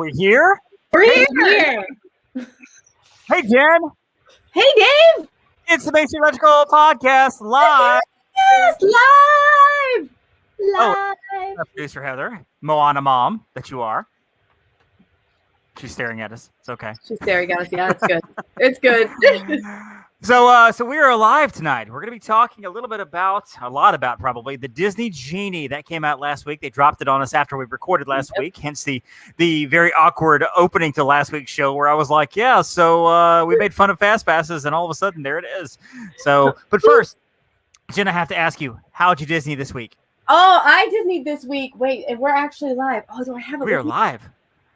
we here? We're here. Hey, Jen. Hey, Dave. It's the Basic Electrical Podcast live. Yes, live. Our producer Heather, Moana mom that you are. She's staring at us. It's okay. She's staring at us. Yeah, it's good. It's good. So we are live tonight. We're going to be talking a lot about probably the Disney Genie that came out last week. They dropped it on us after we recorded last week, hence the very awkward opening to last week's show where I was like, yeah, so we made fun of Fast Passes, and all of a sudden there it is. So, but first, Jen, I have to ask you, how'd you Disney this week? Oh, I Disney this week. Wait, and we're actually live. Oh, do I have a? We are live.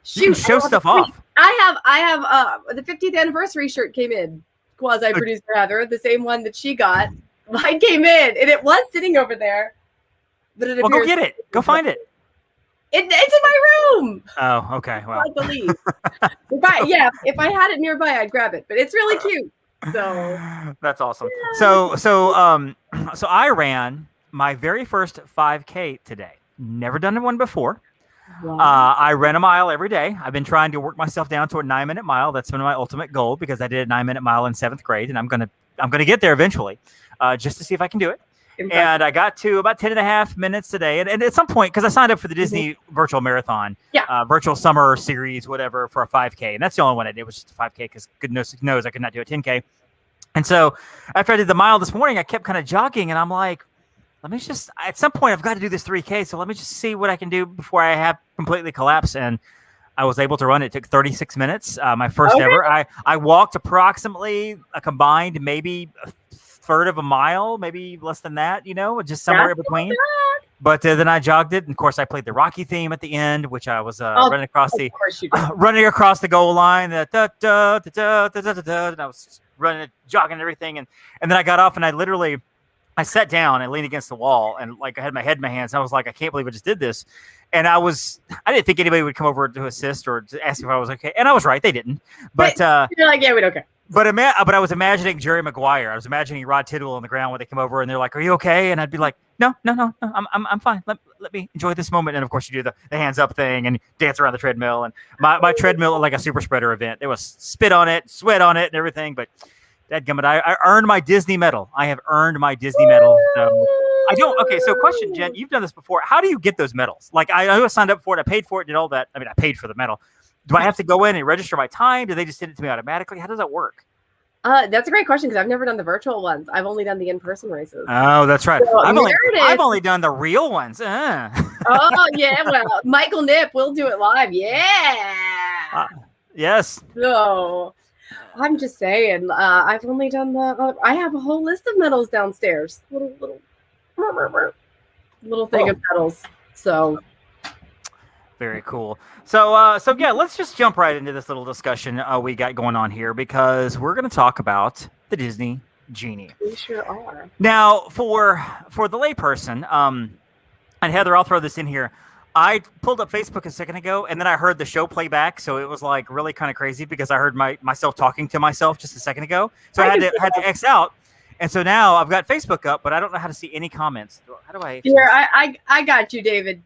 Shoot, you can show stuff off. I have the 50th anniversary shirt came in. Quasi producer Heather, the same one that she got. Mine came in, and it was sitting over there. But it go get it. Go find it. It's in my room. Oh, okay. Well, I believe. If I had it nearby, I'd grab it. But it's really cute. So that's awesome. Yeah. So I ran my very first 5K today. Never done one before. Wow. I ran a mile every day. I've been trying to work myself down to a 9-minute mile. That's been my ultimate goal because I did a 9-minute mile in 7th grade, and I'm gonna get there eventually, just to see if I can do it. Impressive. And I got to about 10.5 minutes today. And at some point, because I signed up for the Disney virtual marathon, virtual summer series, whatever, for a 5K, and that's the only one I did was just a 5K because goodness knows I could not do a 10K. And so after I did the mile this morning, I kept kind of jogging, and I'm like, let me just, at some point, I've got to do this 3K, so let me just see what I can do before I have completely collapsed. And I was able to run. It took 36 minutes, my first ever. I walked approximately a combined maybe a third of a mile, maybe less than that, just somewhere in between. But then I jogged it. And, of course, I played the Rocky theme at the end, which I was running across the goal line. And I was just running, jogging and everything. And then I got off, and I sat down and leaned against the wall, and I had my head in my hands. And I was like, I can't believe I just did this. And I didn't think anybody would come over to assist or to ask if I was okay. And I was right. They didn't. But you're like, yeah, we don't care. But I was imagining Jerry Maguire. I was imagining Rod Tidwell on the ground when they come over and they're like, are you okay? And I'd be like, no, I'm fine. Let me enjoy this moment. And of course you do the hands up thing and dance around the treadmill. And my treadmill looked like a super spreader event. There was spit on it, sweat on it and everything. But dadgummit, I earned my Disney medal. I have earned my Disney medal. So I don't. Okay, so question, Jen, you've done this before. How do you get those medals? Like I signed up for it. I paid for it, did all that. I mean, I paid for the medal. Do I have to go in and register my time? Do they just send it to me automatically? How does that work? That's a great question because I've never done the virtual ones. I've only done the in-person races. Oh, that's right. So, I've only done the real ones. Oh, yeah. Well, Michael Nip will do it live. Yeah. Yes. So I'm just saying, I've only done I have a whole list of medals downstairs. Little thing of medals. So very cool. So yeah, let's just jump right into this little discussion we got going on here because we're going to talk about the Disney Genie. We sure are. Now, for the layperson, and Heather, I'll throw this in here. I pulled up Facebook a second ago, and then I heard the show play back, so it was like really kind of crazy because I heard myself talking to myself just a second ago. So I had to X out, and so now I've got Facebook up, but I don't know how to see any comments. How do I? Here, I got you, David.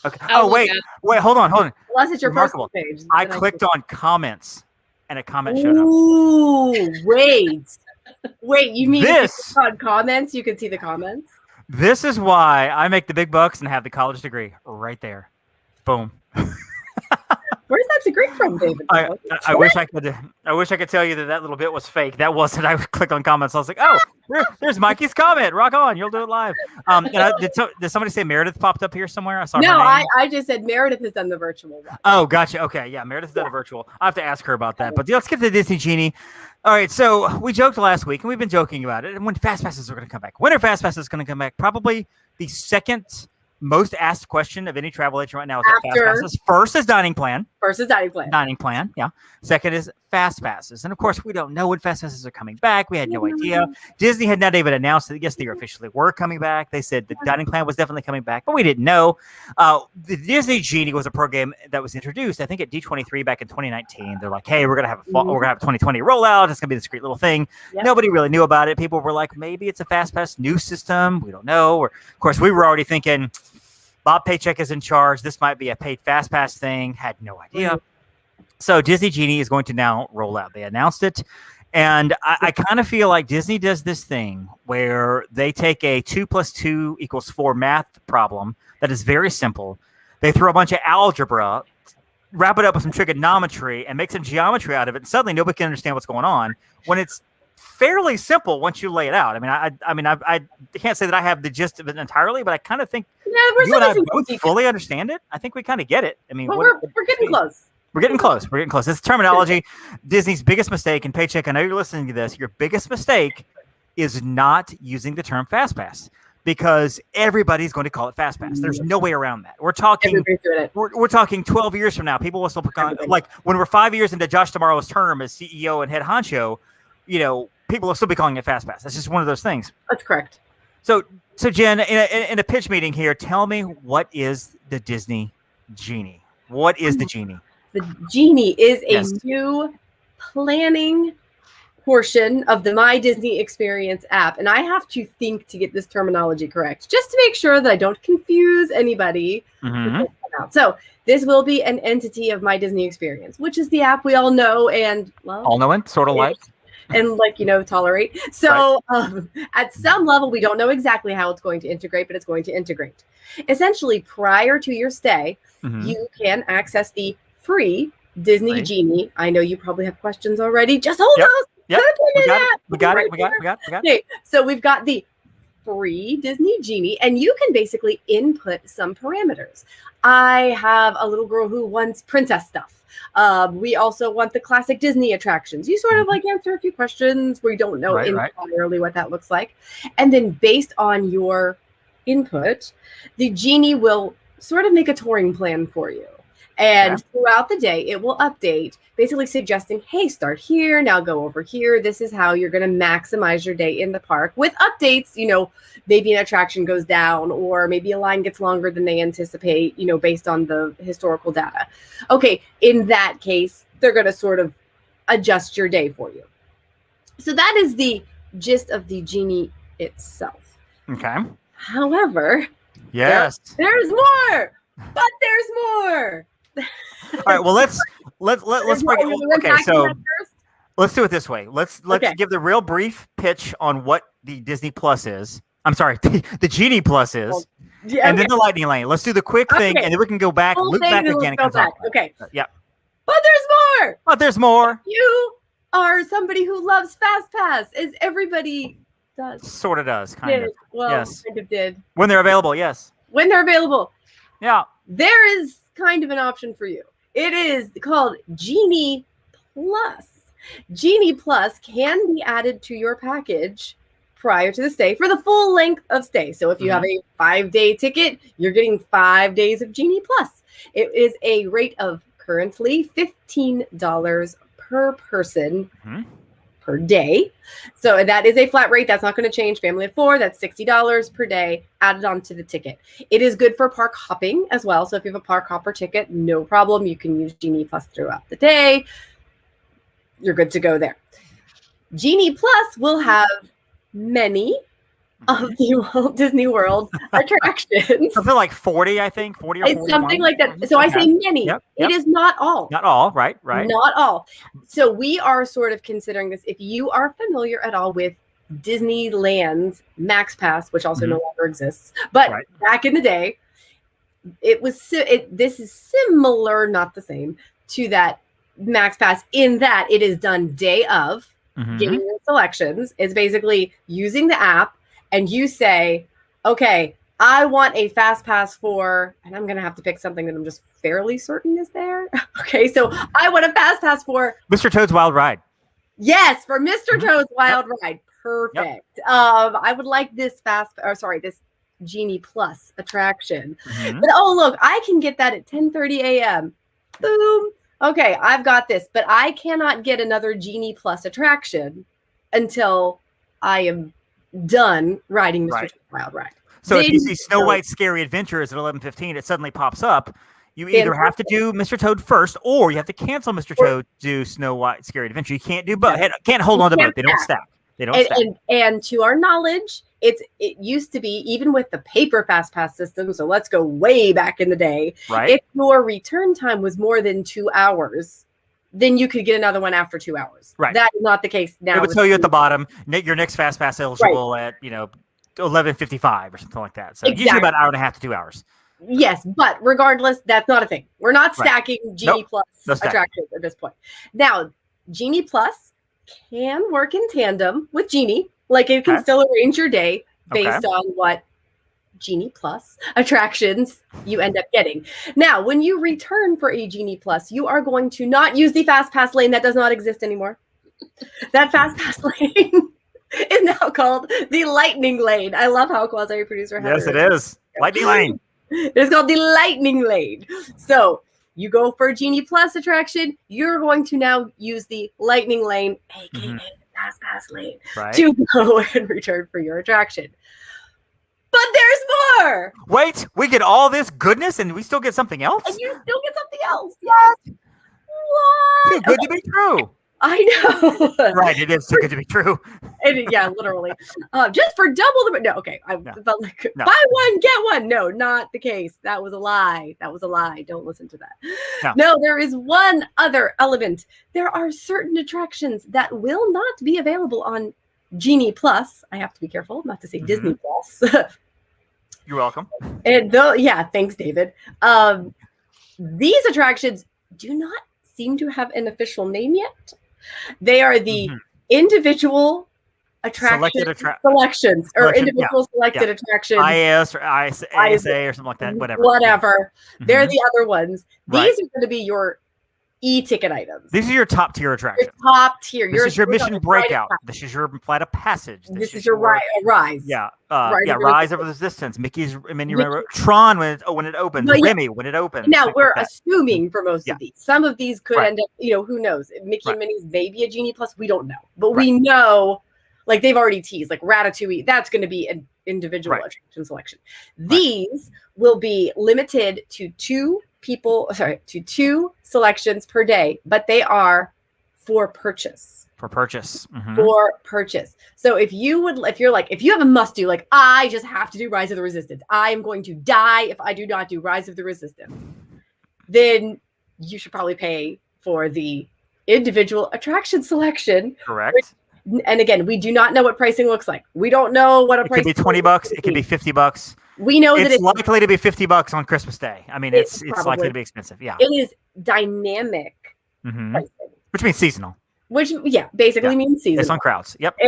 Okay. Oh wait, hold on. Unless it's your personal page. I clicked on comments, and a comment showed up. Ooh, wait, you mean this on comments? You can see the comments. This is why I make the big bucks and have the college degree right there. Boom. Where's that degree from, David? I wish I could tell you that little bit was fake. That wasn't. I clicked on comments. I was like, oh, there's Mikey's comment. Rock on. You'll do it live. Did somebody say Meredith popped up here somewhere? I saw her name. I just said Meredith has done the virtual one. Oh, gotcha. Okay. Yeah. Meredith did the virtual. I have to ask her about that. But let's get to the Disney Genie. All right. So we joked last week and we've been joking about it. And when Fast Passes are going to come back, when are Fast Passes going to come back? Probably the second most asked question of any travel agent right now is Fast Passes. First is dining plan. Dining plan, yeah. Second is Fast Passes. And, of course, we don't know when Fast Passes are coming back. We had no idea. Disney had not even announced that, yes, they officially were coming back. They said the dining plan was definitely coming back, but we didn't know. The Disney Genie was a program that was introduced, I think, at D23 back in 2019. They're like, hey, we're going to have a 2020 rollout. It's going to be this great little thing. Yep. Nobody really knew about it. People were like, maybe it's a Fast Pass new system. We don't know. Or, of course, we were already thinking Bob Paycheck is in charge. This might be a paid Fast Pass thing. Had no idea. So Disney Genie is going to now roll out. They announced it. And I kind of feel like Disney does this thing where they take a 2 + 2 = 4 math problem that is very simple. They throw a bunch of algebra, wrap it up with some trigonometry, and make some geometry out of it. And suddenly nobody can understand what's going on when it's fairly simple once you lay it out. I can't say that I have the gist of it entirely, but I kind of think you and I both fully understand it. I think we kind of get it. I mean, we're getting close. We're getting close. We're getting close. This terminology, Disney's biggest mistake, and Paycheck, I know you're listening to this, your biggest mistake is not using the term FastPass because everybody's going to call it FastPass. There's no way around that. We're talking 12 years from now. People will still like when we're 5 years into Josh Tomorrow's term as CEO and head honcho, people will still be calling it FastPass. That's just one of those things. That's correct. So Jen, in a pitch meeting here, tell me, what is the Disney Genie? What is the Genie? The Genie is a new planning portion of the My Disney Experience app. And I have to think to get this terminology correct, just to make sure that I don't confuse anybody. So this will be an entity of My Disney Experience, which is the app we all know and all know it, sort of like. And tolerate. So at some level, we don't know exactly how it's going to integrate, but it's going to integrate. Essentially, prior to your stay, you can access the free Disney Genie. I know you probably have questions already. Just hold on. We got it. Okay, so we've got the free Disney Genie, and you can basically input some parameters. I have a little girl who wants princess stuff. We also want the classic Disney attractions. You sort of answer a few questions where you don't know entirely what that looks like. And then based on your input, the Genie will sort of make a touring plan for you. And throughout the day, it will update, basically suggesting, hey, start here, now go over here. This is how you're going to maximize your day in the park with updates. Maybe an attraction goes down, or maybe a line gets longer than they anticipate, based on the historical data. Okay, in that case, they're going to sort of adjust your day for you. So that is the gist of the Genie itself. Okay. However, yes, there's more, but there's more. All right. Well, let's break it. Okay, so let's do it this way. Let's give the real brief pitch on what the Disney Plus is. I'm sorry, the Genie Plus is, and then the Lightning Lane. Let's do the quick thing, and then we can go back, loop back again, and talk. Okay. Yeah. But there's more. But there's more. You are somebody who loves FastPass, as everybody does. Sort of does, kind of. Well, yes. kind of did. When they're available, yes. When they're available. Yeah. There is kind of an option for you. It is called Genie Plus. Genie Plus can be added to your package prior to the stay for the full length of stay. So if you have a 5-day ticket, you're getting 5 days of Genie Plus. It is a rate of currently $15 per person per day. So that is a flat rate. That's not going to change. Family of 4, that's $60 per day added onto the ticket. It is good for park hopping as well. So if you have a park hopper ticket, no problem. You can use Genie Plus throughout the day. You're good to go there. Genie Plus will have many of the Walt Disney World attractions. Something like 40, I think. 40 or 41. It's something like that. So I say many. Yep. It is not all. Not all, right. Not all. So we are sort of considering this. If you are familiar at all with Disneyland's Max Pass, which also no longer exists, but back in the day, it was this is similar, not the same, to that Max Pass in that it is done day of, getting your selections. It's basically using the app, and you say, okay, I want a fast pass for, and I'm going to have to pick something that I'm just fairly certain is there. Okay, so I want a fast pass for Mr. Toad's Wild Ride. Yes, for Mr. Toad's Wild Ride. Perfect. Yep. I would like this this Genie Plus attraction. But oh, look, I can get that at 10:30 a.m. Boom. Okay, I've got this, but I cannot get another Genie Plus attraction until I am done riding Mr. Toad's Wild Ride. So if you see Snow White's Scary Adventures at 11:15, it suddenly pops up. You either have to do Mr. Toad first, or you have to cancel Mr. Toad, do Snow White's Scary Adventure. You can't do both. Can't hold on to both. They don't stack. And to our knowledge, it used to be, even with the paper fast pass system, so let's go way back in the day. If your return time was more than 2 hours, then you could get another one after 2 hours. Right. That is not the case now. It would tell you at the bottom, your next fast pass eligible at 11:55 or something like that. So usually about an hour and a half to 2 hours. Yes, but regardless, that's not a thing. We're not stacking Genie Plus attractions at this point. Now, Genie Plus can work in tandem with Genie. Like it can still arrange your day based on what Genie Plus attractions you end up getting. Now, when you return for a Genie Plus, you are going to not use the fast pass lane that does not exist anymore. That fast pass lane is now called the lightning lane. I love how quasi-producer Yes, it is. Lightning lane. It's called the lightning lane. So you go for a Genie Plus attraction, you're going to now use the lightning lane, aka the fast pass lane, to go and return for your attraction. But there's more. Wait, we get all this goodness and we still get something else? And you still get something else. Yes. What? Too good to be true. I know. Right, it is too good to be true. Yeah, literally. Just for double the... No, okay. I felt like buy one, get one. No, not the case. That was a lie. That was a lie. Don't listen to that. No, there is one other element. There are certain attractions that will not be available on Genie Plus. I have to be careful not to say Disney Plus. You're welcome. And thanks, David. These attractions do not seem to have an official name yet. They are the individual selections or individual selected attractions. IS or ISA or something like that. Whatever. Whatever. They're the other ones. These are going to be your e-ticket items. These are your top tier attractions. Your top tier. This is your mission breakout. This is your flight of passage. This is your rise. Yeah. Rise of Resistance. Mickey's Mini Railroad. Tron when it opens. Remy when it opens. Now we're assuming for most of these. Some of these could end up, who knows? Mickey and Minnie's maybe a Genie Plus. We don't know. But we know, like they've already teased, like Ratatouille, that's going to be an individual attraction selection. These will be limited to two selections per day, but they are for purchase. For purchase. So if you have a must do, like I just have to do Rise of the Resistance, I am going to die if I do not do Rise of the Resistance, then you should probably pay for the individual attraction selection. Correct. And again, we do not know what pricing looks like. We don't know what a price. It could be $20. It could be $50. We know that it's likely to be $50 on Christmas Day. I mean, it's likely to be expensive. Yeah, it is dynamic, pricing, which means seasonal. Which basically means seasonal. It's on crowds. Yep.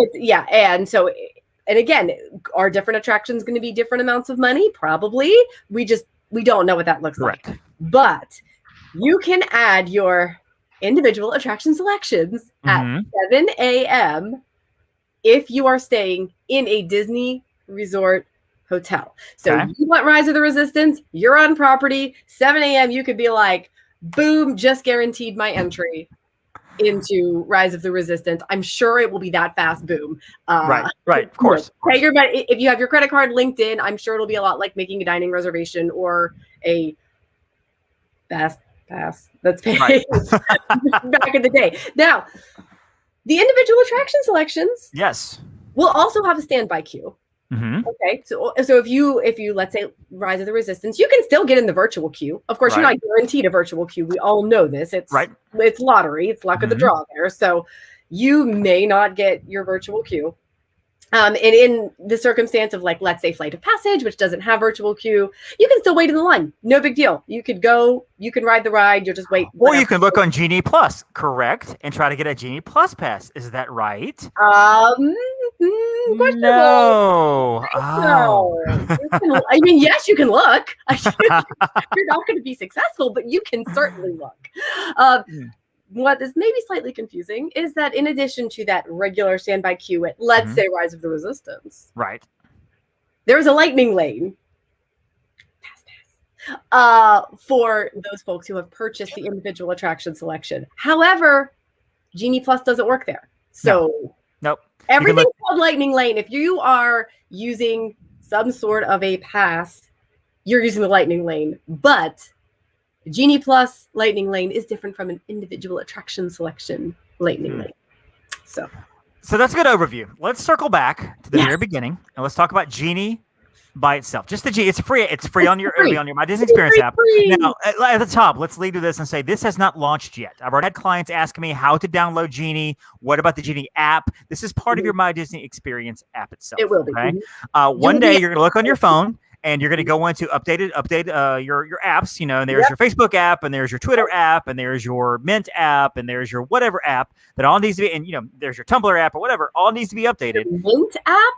And so, and again, are different attractions going to be different amounts of money? Probably. We don't know what that looks like. But you can add your individual attraction selections at 7 a.m. if you are staying in a Disney resort hotel. So you want Rise of the Resistance, you're on property, 7 a.m. you could be like, boom, just guaranteed my entry into Rise of the Resistance. I'm sure it will be that fast, boom. Right, of course. If you have your credit card linked in, I'm sure it'll be a lot like making a dining reservation or a fast pass that's paid back in the day. Now, the individual attraction selections will also have a standby queue. Okay, so if you let's say Rise of the Resistance, you can still get in the virtual queue. Of course, you're not guaranteed a virtual queue. We all know this. It's lottery. It's luck of the draw there. So you may not get your virtual queue. And in the circumstance of, like, let's say Flight of Passage, which doesn't have virtual queue, you can still wait in the line. No big deal. You could go, you can ride the ride, you'll just wait. Or you can look on Genie Plus, correct? And try to get a Genie Plus pass. Is that right? No. I mean, yes, you can look. You're not going to be successful, but you can certainly look. What is maybe slightly confusing is that in addition to that regular standby queue at, let's say, Rise of the Resistance, there's a lightning lane for those folks who have purchased the individual attraction selection. However, Genie Plus doesn't work there. So everything's called lightning lane. If you are using some sort of a pass, you're using the lightning lane. But Genie Plus lightning lane is different from an individual attraction selection lightning lane. So that's a good overview. Let's circle back to the very beginning and let's talk about Genie by itself. Just the Genie. It's free. It's free on your. It'll be on your My Disney It's Experience app. free. Now, at the top, let's lead to this and say this has not launched yet. I've already had clients asking me how to download Genie. What about the Genie app? This is part of your My Disney Experience app itself. It will be. Okay. One day you're gonna look on your phone and you're gonna go into update your apps. You know, and there's your Facebook app, and there's your Twitter app, and there's your Mint app, and there's your whatever app that all needs to be, and you know, there's your Tumblr app or whatever. All needs to be updated. The Mint app.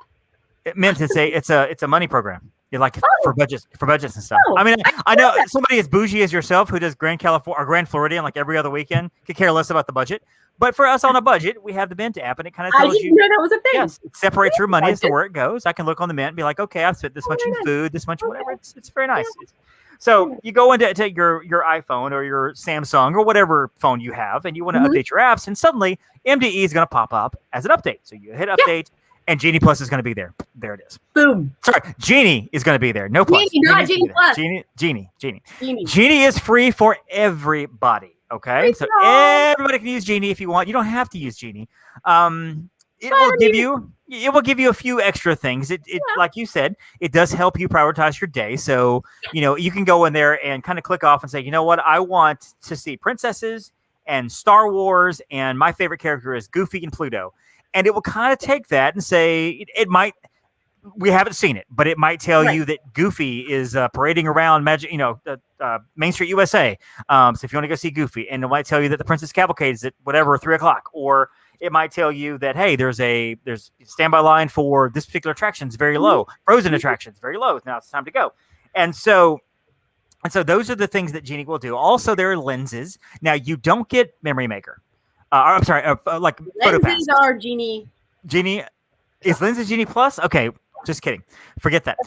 Mint. It's a money program. You like for budgets and stuff. I mean, I know somebody as bougie as yourself who does Grand Floridian like every other weekend could care less about the budget. But for us on a budget, we have the Mint app, and it kind of tells you. Know that was a thing. Yes, it separates your money as to where it goes. I can look on the Mint and be like, okay, I've spent this much in food, this much whatever. It's very nice. So you go into your iPhone or your Samsung or whatever phone you have, and you want to update your apps, and suddenly MDE is going to pop up as an update. So you hit update. And Genie Plus is going to be there. There it is. Boom. Sorry, Genie is going to be there. No plus. Genie, not Genie Plus. Genie is free for everybody. Okay, so everybody can use Genie if you want. You don't have to use Genie. It will give you a few extra things. It like you said, it does help you prioritize your day. So you know you can go in there and kind of click off and say, you know what, I want to see princesses and Star Wars, and my favorite character is Goofy and Pluto. And it will kind of take that and say it might. We haven't seen it, but it might tell you that Goofy is parading around Main Street, USA. So if you want to go see Goofy, and it might tell you that the Princess Cavalcade is at whatever 3:00, or it might tell you that hey, there's standby line for this particular attraction is very low. Frozen attractions very low. Now it's time to go, and so those are the things that Genie will do. Also, there are lenses. Now you don't get Memory Maker. I'm sorry, like lenses are Genie. Genie is lenses Genie Plus? Okay, just kidding. Forget that.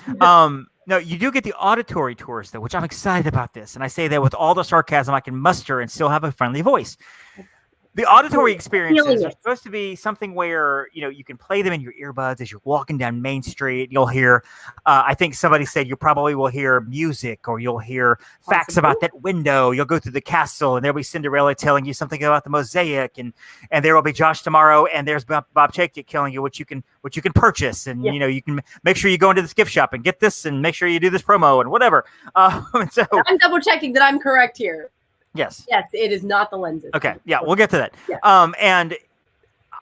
No, you do get the auditory tours though, which I'm excited about this, and I say that with all the sarcasm I can muster and still have a friendly voice. The auditory experiences are supposed to be something where you can play them in your earbuds as you're walking down Main Street. You'll hear, I think somebody said you probably will hear music, or you'll hear facts about that window. You'll go through the castle, and there'll be Cinderella telling you something about the mosaic, and there will be Josh tomorrow, and there's Bob Chapek telling you what you can purchase, and you can make sure you go into this gift shop and get this, and make sure you do this promo and whatever. So I'm double checking that I'm correct here. Yes, it is not the lenses. Okay, yeah, we'll get to that. Yeah. And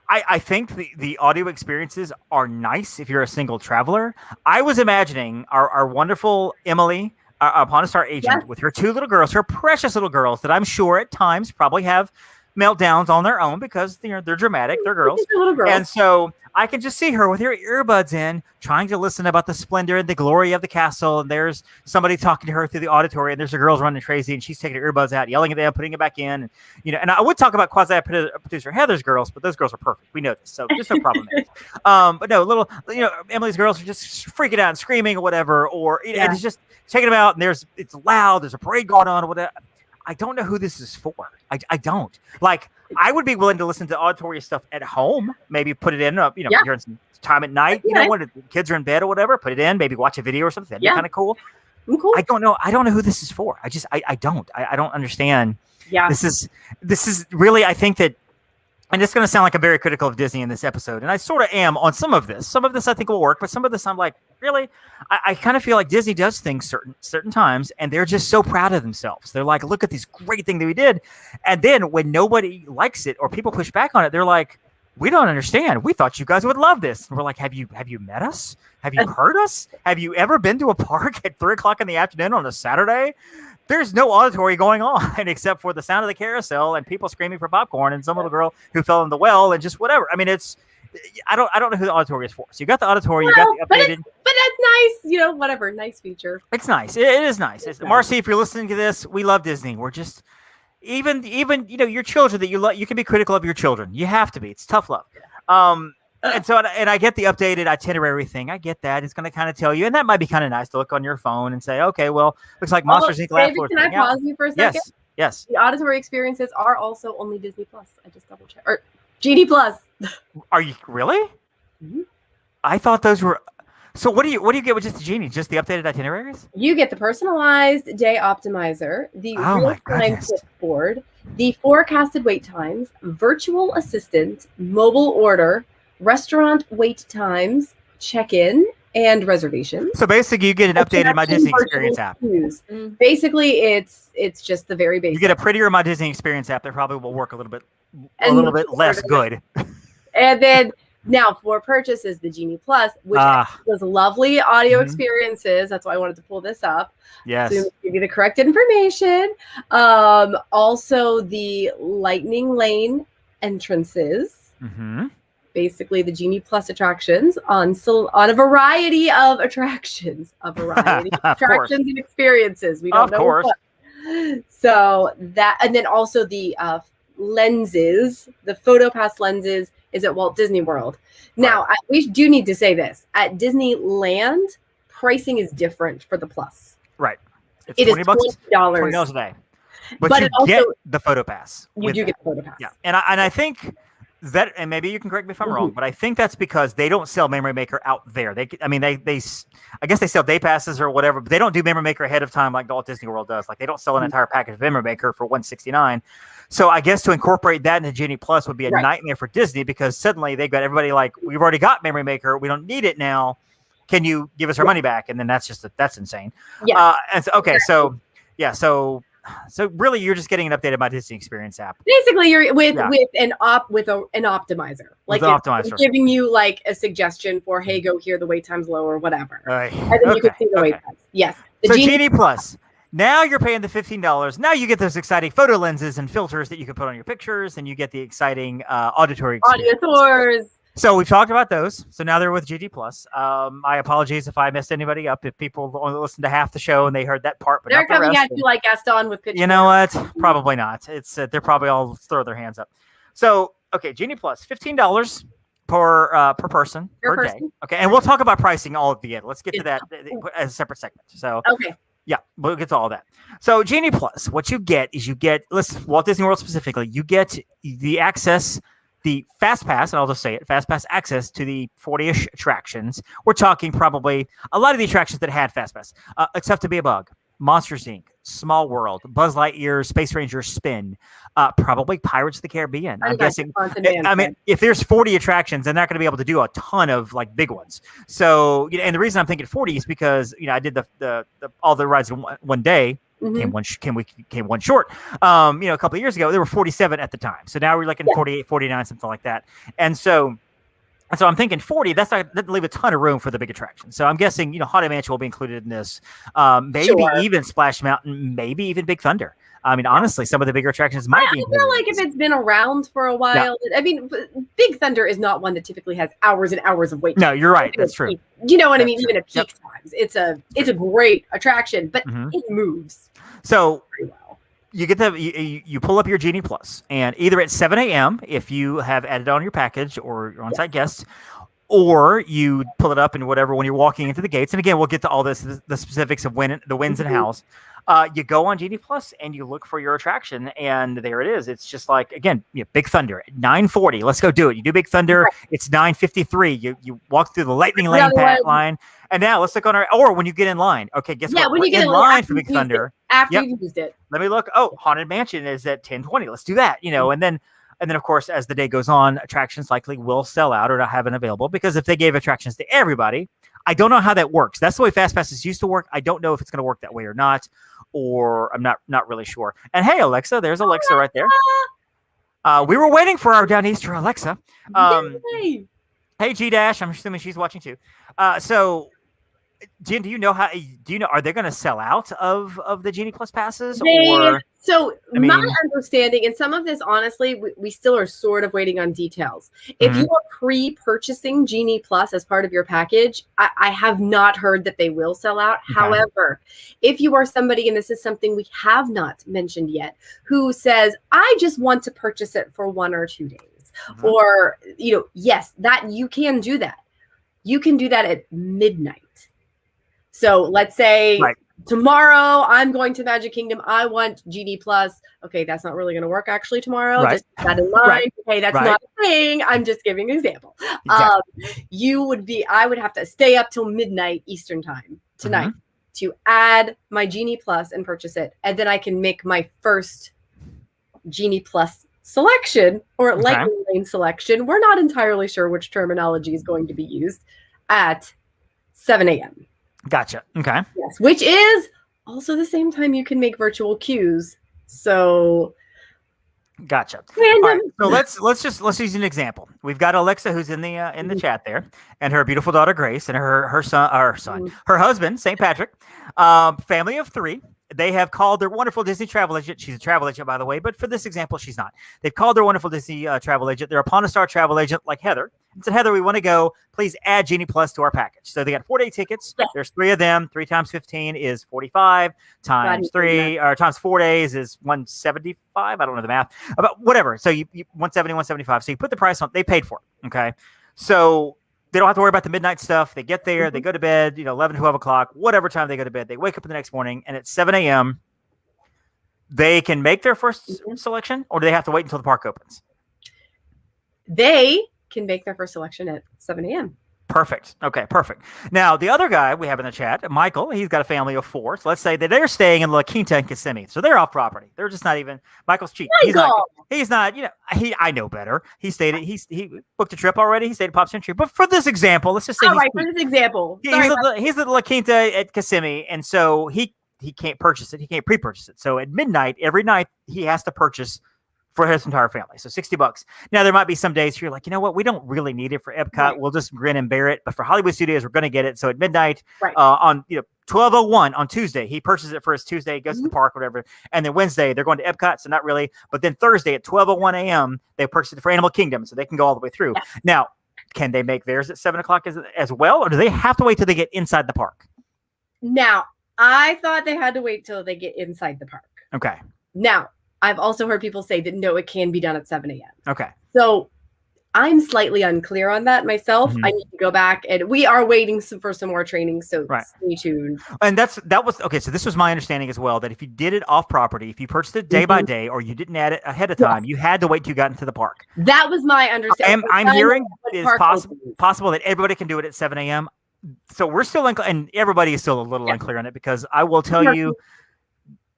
I think the audio experiences are nice if you're a single traveler. I was imagining our wonderful Emily, Upon a Star agent, with her two little girls, her precious little girls, that I'm sure at times probably have meltdowns on their own because they're dramatic, they're girls. And so I can just see her with her earbuds in, trying to listen about the splendor and the glory of the castle. And there's somebody talking to her through the auditory, and there's the girls running crazy, and she's taking her earbuds out, yelling at them, putting it back in. And, and I would talk about quasi-producer Heather's girls, but those girls are perfect. We know this, so just no problem there. But no, Emily's girls are just freaking out and screaming or whatever, and it's just taking them out, and it's loud, there's a parade going on or whatever. I don't know who this is for. I don't. Like, I would be willing to listen to auditory stuff at home, maybe put it in, during some time at night, when the kids are in bed or whatever, put it in, maybe watch a video or something. That'd be kind of cool. Cool. I don't know. I don't know who this is for. I don't understand. Yeah. This is really, I think that, and it's going to sound like I'm very critical of Disney in this episode, and I sort of am on some of this. Some of this I think will work, but some of this I'm like, really? I kind of feel like Disney does things certain times, and they're just so proud of themselves. They're like, look at this great thing that we did. And then when nobody likes it or people push back on it, they're like, we don't understand. We thought you guys would love this. And we're like, have you met us? Have you heard us? Have you ever been to a park at 3:00 in the afternoon on a Saturday? There's no auditory going on except for the sound of the carousel and people screaming for popcorn and some little girl who fell in the well and just whatever. I mean, I don't know who the auditory is for. So you got the auditory, you got the updated. But that's nice, whatever, nice feature. It's nice. It is nice. Marcy, if you're listening to this, we love Disney. We're just even your children that you love. You can be critical of your children. You have to be. It's tough love. And so, and I get the updated itinerary thing. I get that. It's going to kind of tell you, and that might be kind of nice to look on your phone and say, okay, well, looks like Monsters Inc. Can I pause you for a second? Yes. The auditory experiences are also only Disney Plus. I just double checked. Or Genie Plus. Are you really? Mm-hmm. I thought those were. So what do you get with just the Genie? Just the updated itineraries? You get the personalized day optimizer, the real-time tip board, the forecasted wait times, virtual assistant, mobile order, restaurant wait times, check-in, and reservations. So basically, you get an updated My Disney Experience app. Basically, it's just the very basic. You get a prettier My Disney Experience app that probably will work a little bit less good. And then now for purchases, the Genie Plus, which does lovely audio experiences. That's why I wanted to pull this up. Yes. So give you the correct information. Also, the Lightning Lane entrances. Basically, the Genie Plus attractions on a variety of attractions, and experiences. We don't know what. So that, and then also the lenses, the PhotoPass lenses, is at Walt Disney World. Now, we do need to say this: at Disneyland, pricing is different for the Plus. Right. It's $20. $20 a day. But you get the PhotoPass. You do get the PhotoPass. Yeah, and I think that, and maybe you can correct me if I'm wrong, but I think that's because they don't sell Memory Maker out there. I guess they sell day passes or whatever, but they don't do Memory Maker ahead of time like Walt Disney World does. Like they don't sell an entire package of Memory Maker for $169. So I guess to incorporate that into Genie Plus would be a nightmare for Disney, because suddenly they've got everybody like, we've already got Memory Maker, we don't need it now. Can you give us our money back? And then that's insane. Yeah. So really, you're just getting an updated My Disney Experience app. Basically, you're with an optimizer, like it's giving you like a suggestion for, hey, go here, the wait time's low or whatever, and then you can see the wait times. Yes. So Genie Plus. Now you're paying the $15. Now you get those exciting photo lenses and filters that you can put on your pictures, and you get the exciting auditory experience. Audio tours. So we've talked about those. So now they're with Genie Plus. My apologies if I messed anybody up. If people only listened to half the show and they heard that part, but they're not the coming rest, at you like Gaston with good. You know what? Probably not. It's they're probably all throw their hands up. So okay, Genie Plus, $15 per person per day. Okay, and we'll talk about pricing all at the end. Let's get to that as a separate segment. So yeah, we'll get to all that. So Genie Plus, what you get is Walt Disney World specifically, you get the access, the Fast Pass, and I'll just say it, Fast Pass access to the 40-ish attractions. We're talking probably a lot of the attractions that had Fast Pass, except to be a bug. Monsters Inc., Small World, Buzz Lightyear, Space Ranger Spin, probably Pirates of the Caribbean. I'm guessing. I mean, if there's 40 attractions, they're not going to be able to do a ton of like big ones. So, and the reason I'm thinking 40 is because I did the all the rides in one day. Came one short. A couple of years ago, there were 47 at the time. So now we're looking 48, 49, something like that. And so I'm thinking 40, doesn't leave a ton of room for the big attractions. So I'm guessing, Haunted Mansion will be included in this. Maybe even Splash Mountain, maybe even Big Thunder. I mean, honestly, some of the bigger attractions might be. I feel like if it's been around for a while, I mean, Big Thunder is not one that typically has hours and hours of wait. No, you're right. That's true. You know what I mean? Even at peak times, it's a great attraction, but it moves. So you get you pull up your Genie Plus, and either at 7 a.m. if you have added on your package or your on-site guests, or you pull it up and whatever when you're walking into the gates. And again, we'll get to all this, the specifics of wins and hows. You go on Genie Plus and you look for your attraction, and there it is. It's just like, again, Big Thunder at 9:40. Let's go do it. You do Big Thunder. It's 9:53. You walk through the Lightning Lane line, and now let's look on or when you get in line. Okay, guess what? When you get in line for Big Thunder, after you used it. Let me look. Oh, Haunted Mansion is at 10:20. Let's do that. And then of course, as the day goes on, attractions likely will sell out or not have it available, because if they gave attractions to everybody, I don't know how that works. That's the way Fast Passes used to work. I don't know if it's going to work that way or not, or I'm not really sure. And hey, Alexa, there's Alexa right there. We were waiting for our Down Easter Alexa. Hey, G-Dash, I'm assuming she's watching too. So Jen, are they going to sell out of the Genie Plus passes? My understanding, and some of this, honestly, we still are sort of waiting on details. If you are pre-purchasing Genie Plus as part of your package, I have not heard that they will sell out. Okay. However, if you are somebody, and this is something we have not mentioned yet, who says, I just want to purchase it for 1 or 2 days, or, yes, that you can do that. You can do that at midnight. So let's say tomorrow I'm going to Magic Kingdom. I want Genie Plus. Okay, that's not really going to work actually tomorrow. Right. Just keep that in mind. Okay, that's not a thing. I'm just giving an example. Exactly. I would have to stay up till midnight Eastern time tonight to add my Genie Plus and purchase it. And then I can make my first Genie Plus selection or Lightning Lane selection. We're not entirely sure which terminology is going to be used at 7 a.m. Gotcha. Okay. Yes, which is also the same time you can make virtual queues. So Gotcha. random. All right. So let's use an example. We've got Alexa who's in the chat there, and her beautiful daughter Grace, and her husband St. Patrick, family of 3. They have called their wonderful Disney travel agent. She's a travel agent, by the way, but for this example, she's not. They've called their wonderful Disney travel agent. They're a Pawn Star travel agent like Heather. And said, Heather, we want to go. Please add Genie Plus to our package. So they got 4-day tickets. Yes. There's 3 of them. 3 times 15 is 45. Times 3 or times 4 days is 175. I don't know the math. About whatever. So you 170, 175. So you put the price on. They paid for it. Okay. So they don't have to worry about the midnight stuff. They get there, they go to bed, 11, 12 o'clock, whatever time they go to bed. They wake up the next morning, and at 7 a.m., they can make their first selection, or do they have to wait until the park opens? They can make their first selection at 7 a.m. Perfect. Okay, perfect. Now, the other guy we have in the chat, Michael, he's got a family of 4. So let's say that they're staying in La Quinta and Kissimmee. So they're off property. They're just not even, Michael's cheap. He's not, I know better. He booked a trip already. He stayed at Pop Century. But for this example, let's just say for this example. He's at La Quinta at Kissimmee, and so he can't purchase it. He can't pre-purchase it. So at midnight, every night, he has to purchase for his entire family. So $60. Now, there might be some days you're like, you know what? We don't really need it for Epcot. Right. We'll just grin and bear it. But for Hollywood Studios, we're going to get it. So at midnight, on 12:01 on Tuesday, he purchases it for his Tuesday, goes to the park, whatever. And then Wednesday, they're going to Epcot. So not really. But then Thursday at 12:01 a.m., they purchase it for Animal Kingdom. So they can go all the way through. Yes. Now, can they make theirs at 7 o'clock as well? Or do they have to wait till they get inside the park? Now, I thought they had to wait till they get inside the park. Okay. Now, I've also heard people say that no, it can be done at 7 a.m. Okay. So I'm slightly unclear on that myself. I need to go back, and we are waiting for some more training. So stay tuned. And that was okay. So this was my understanding as well, that if you did it off property, if you purchased it day by day, or you didn't add it ahead of time, you had to wait till you got into the park. That was my understanding. I'm hearing it is possible that everybody can do it at 7 a.m. So we're still and everybody is still a little unclear on it, because I will tell you,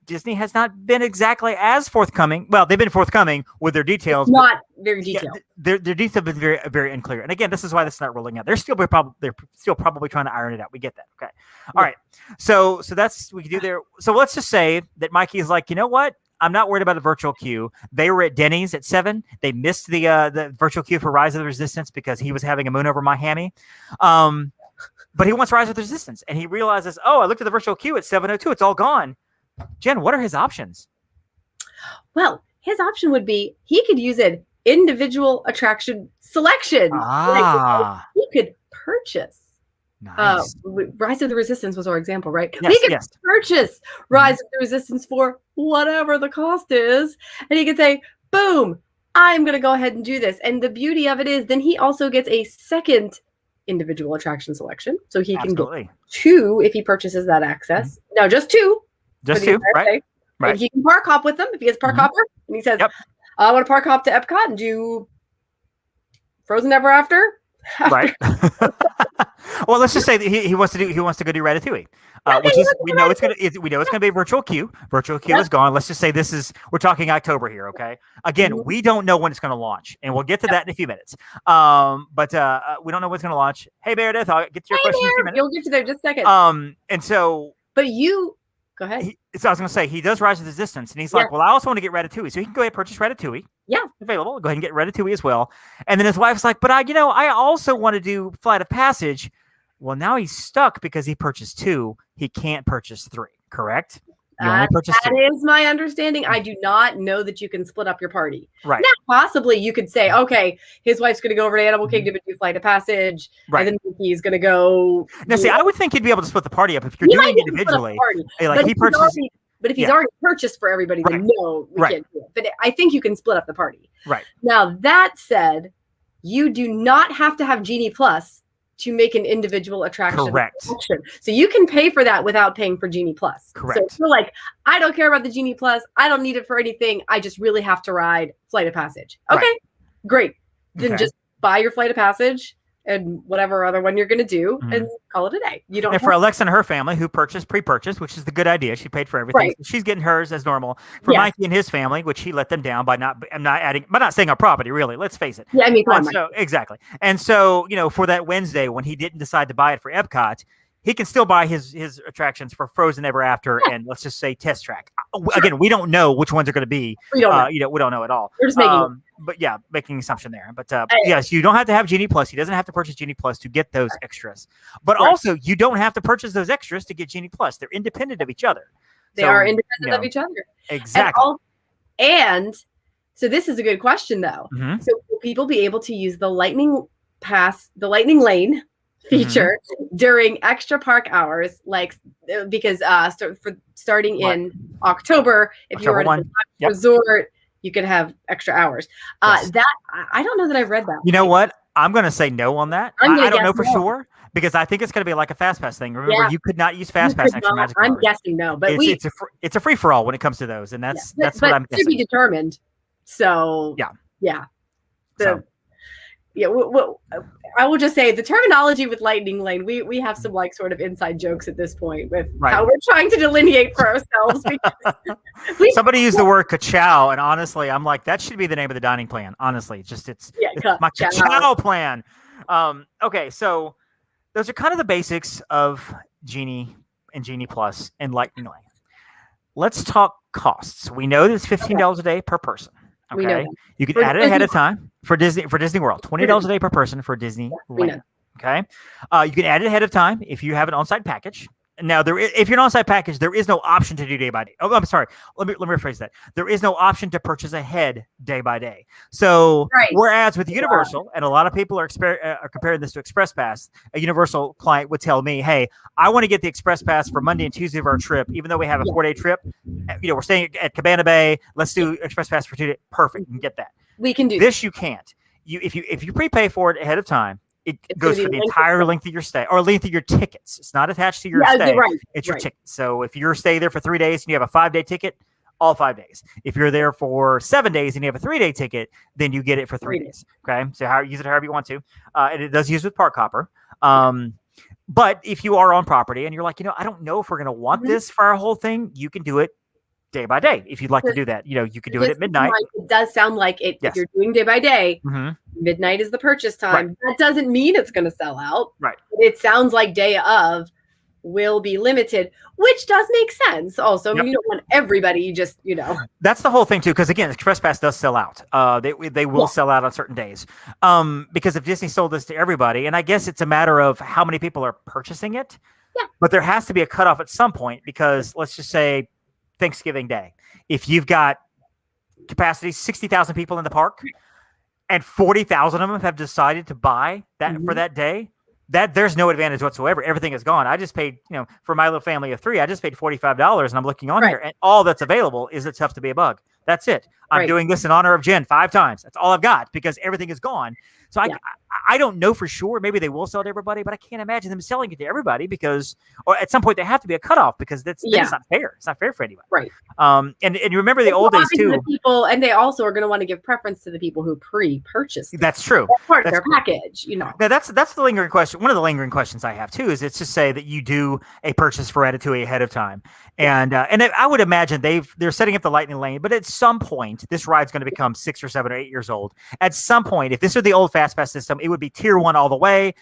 Disney has not been exactly as forthcoming. Well, they've been forthcoming with their details. Not very detailed. Their details have been very, very unclear. And again, this is why this is not rolling out. They're still probably trying to iron it out. We get that. Okay. All right. So that's what we can do there. So let's just say that Mikey is like, you know what? I'm not worried about a virtual queue. They were at Denny's at 7. They missed the virtual queue for Rise of the Resistance because he was having a moon over my hammy. But he wants Rise of the Resistance, and he realizes, I looked at the virtual queue at 7:02. It's all gone. Jen, what are his options? Well, his option would be he could use an individual attraction selection. He could purchase. Nice. Rise of the Resistance was our example, right? Yes, he could purchase Rise of the Resistance for whatever the cost is. And he could say, boom, I'm going to go ahead and do this. And the beauty of it is then he also gets a second individual attraction selection. So he can get 2 if he purchases that access. Now, just 2. Just 2, right? And he can park hop with them if he has park hopper. And he says, I want to park hop to Epcot and do Frozen Ever After. Right. Well, let's just say that he wants to go do Ratatouille, which is we know it's gonna be a virtual queue. Virtual queue is gone. Let's just say we're talking October here, okay? Again, we don't know when it's going to launch, and we'll get to that in a few minutes. But we don't know when it's going to launch. Hey, Meredith, I'll get to your question in a few minutes. You'll get to there just a second. And so, but you. Go ahead. So I was going to say, he does Rise of the Resistance, and he's like, well, I also want to get Ratatouille. So he can go ahead and purchase Ratatouille. Yeah. Available. Go ahead and get Ratatouille as well. And then his wife's like, but I also want to do Flight of Passage. Well, now he's stuck because he purchased 2. He can't purchase 3, correct? You only purchase 2. That is my understanding. I do not know that you can split up your party. Right. Now, possibly you could say, okay, his wife's going to go over to Animal Kingdom and do Flight of Passage. Right. And then he's going to go. Now, see, I would think he'd be able to split the party up if you're doing it individually. Like he purchases. But if he's already purchased for everybody, then no, we can't do it. But I think you can split up the party. Right. Now, that said, you do not have to have Genie Plus to make an individual attraction. Correct. So you can pay for that without paying for Genie Plus. Correct. So if you're like, I don't care about the Genie Plus. I don't need it for anything. I just really have to ride Flight of Passage. Okay, great. Then just buy your Flight of Passage and whatever other one you're going to do, and call it a day. You don't. And for Alexa and her family who pre-purchased, which is the good idea, she paid for everything. So she's getting hers as normal. For Mikey and his family, which he let them down by not saying our property. Really, let's face it. Yeah, I mean, come on, so exactly. And so for that Wednesday when he didn't decide to buy it for Epcot, he can still buy his attractions for Frozen Ever After and let's just say Test Track. Again, we don't know which ones are going to be. We don't know. We don't know at all. We're just making but yeah, making an assumption there. But yes, you don't have to have Genie Plus. He doesn't have to purchase Genie Plus to get those extras. But also, you don't have to purchase those extras to get Genie Plus. They're independent of each other. They are independent of each other. Exactly. And so this is a good question, though. So will people be able to use the Lightning Lane feature during extra park hours, because starting in October, if you were at a resort, you could have extra hours. That I don't know that I've read that. You know what? I'm going to say no on that. I don't know for sure because I think it's going to be like a Fast Pass thing. Remember, you could not use Fast Pass next to Magic Kingdom. I'm guessing no, but it's a free for all when it comes to those, and that's what I'm guessing. To be determined. So yeah. I will just say the terminology with Lightning Lane, we have some sort of inside jokes at this point with how we're trying to delineate for ourselves. Somebody used the word ka-chow, and honestly, I'm like, that should be the name of the dining plan. Honestly, it's my ka-chow plan. Okay, so those are kind of the basics of Genie and Genie Plus and Lightning Lane. Let's talk costs. We know that it's $15 a day per person. Okay, you can add it ahead of time for Disney World. $20 a day per person for Disneyland. Okay, you can add it ahead of time if you have an on-site package. Now, if you're an on-site package, there is no option to do day by day. Oh, I'm sorry. Let me rephrase that. There is no option to purchase ahead day by day. So, whereas with Universal, and a lot of people are comparing this to Express Pass, a Universal client would tell me, "Hey, I want to get the Express Pass for Monday and Tuesday of our trip, even though we have a 4-day trip. We're staying at Cabana Bay. Let's do Express Pass for 2 days. Perfect. You can get that. We can do this. You can't. If you prepay for it ahead of time." It goes for the entire length of your stay or length of your tickets. It's not attached to your stay. It's your ticket. So if you're staying there for 3 days and you have a 5-day ticket, all 5 days. If you're there for 7 days and you have a 3-day ticket, then you get it for 3 days. Okay. So use it however you want to. And it does use with Park Hopper. But if you are on property and you're like, I don't know if we're going to want this for our whole thing, you can do it day by day. If you'd like to do that, you could do it at midnight. It does sound like it. If you're doing day by day, midnight is the purchase time. That doesn't mean it's going to sell out. It sounds like day of will be limited, which does make sense. Also, you don't want everybody just, That's the whole thing too, because again, Express Pass does sell out. They will sell out on certain days. Because if Disney sold this to everybody, and I guess it's a matter of how many people are purchasing it. But there has to be a cutoff at some point because let's just say Thanksgiving Day. If you've got capacity 60,000 people in the park and 40,000 of them have decided to buy that for that day, that there's no advantage whatsoever. Everything is gone. I just paid, for my little family of 3, I just paid $45 and I'm looking on here and all that's available is It's Tough to Be a Bug. That's it. I'm doing this in honor of Jen 5 times. That's all I've got because everything is gone. So I don't know for sure. Maybe they will sell to everybody, but I can't imagine them selling it to everybody or at some point there have to be a cutoff because that's not fair. It's not fair for anybody. And you remember the old days too. People, and they also are going to want to give preference to the people who pre-purchased. That's true. That's part of their package. Now that's the lingering question. One of the lingering questions I have too is it's to say that you do a purchase for Ratatouille ahead of time, and I would imagine they're setting up the Lightning Lane, but at some point this ride's going to become 6 or 7 or 8 years old. At some point, if this were the old Fast Pass system, it would be tier 1 all the way.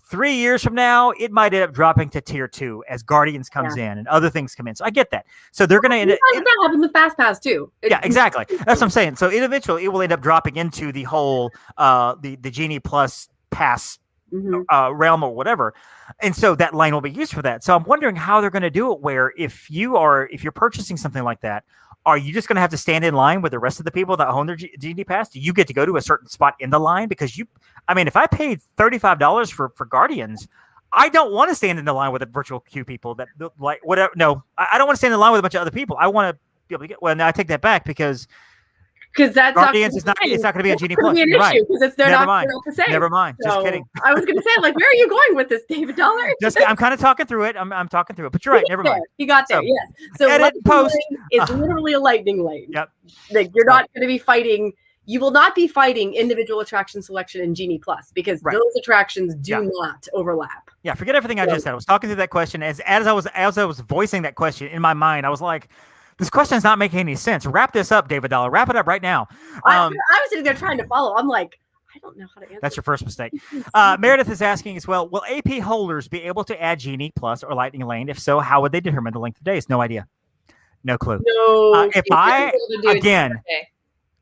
3 years from now, it might end up dropping to tier 2 as Guardians comes in and other things come in. So I get that. So they're going to end up. That happens with Fast Pass too. Exactly. That's what I'm saying. So eventually, it will end up dropping into the whole the Genie Plus Pass realm or whatever, and so that line will be used for that. So I'm wondering how they're going to do it. Where if you're purchasing something like that, are you just going to have to stand in line with the rest of the people that own their Genie Pass? Do you get to go to a certain spot in the line? Because if I paid $35 for Guardians, I don't want to stand in the line with the virtual queue people that like whatever. No, I don't want to stand in line with a bunch of other people. I want to be able to get. Well, now I take that back because that's Guardians is not. It's not going to be a Genie Plus. Be an issue because they're not the same. Never mind. So, just kidding. I was going to say, where are you going with this, David Dollar? I'm kind of talking through it. I'm talking through it, but you're right. Never mind. You got there. Yes. So edit post is literally a Lightning Lane. Yep. Like you're not going to be fighting. You will not be fighting individual attraction selection in Genie Plus because Right. those attractions do Yeah. not overlap. Yeah, forget everything I just said. I was talking through that question as I was voicing that question in my mind. I was like, this question is not making any sense. Wrap this up, David Dollar. Wrap it up right now. I was sitting there trying to follow. I'm like, I don't know how to answer. That's your first mistake. Meredith is asking as well, will AP holders be able to add Genie Plus or Lightning Lane? If so, how would they determine the length of days? No idea. No clue. No. If I, again,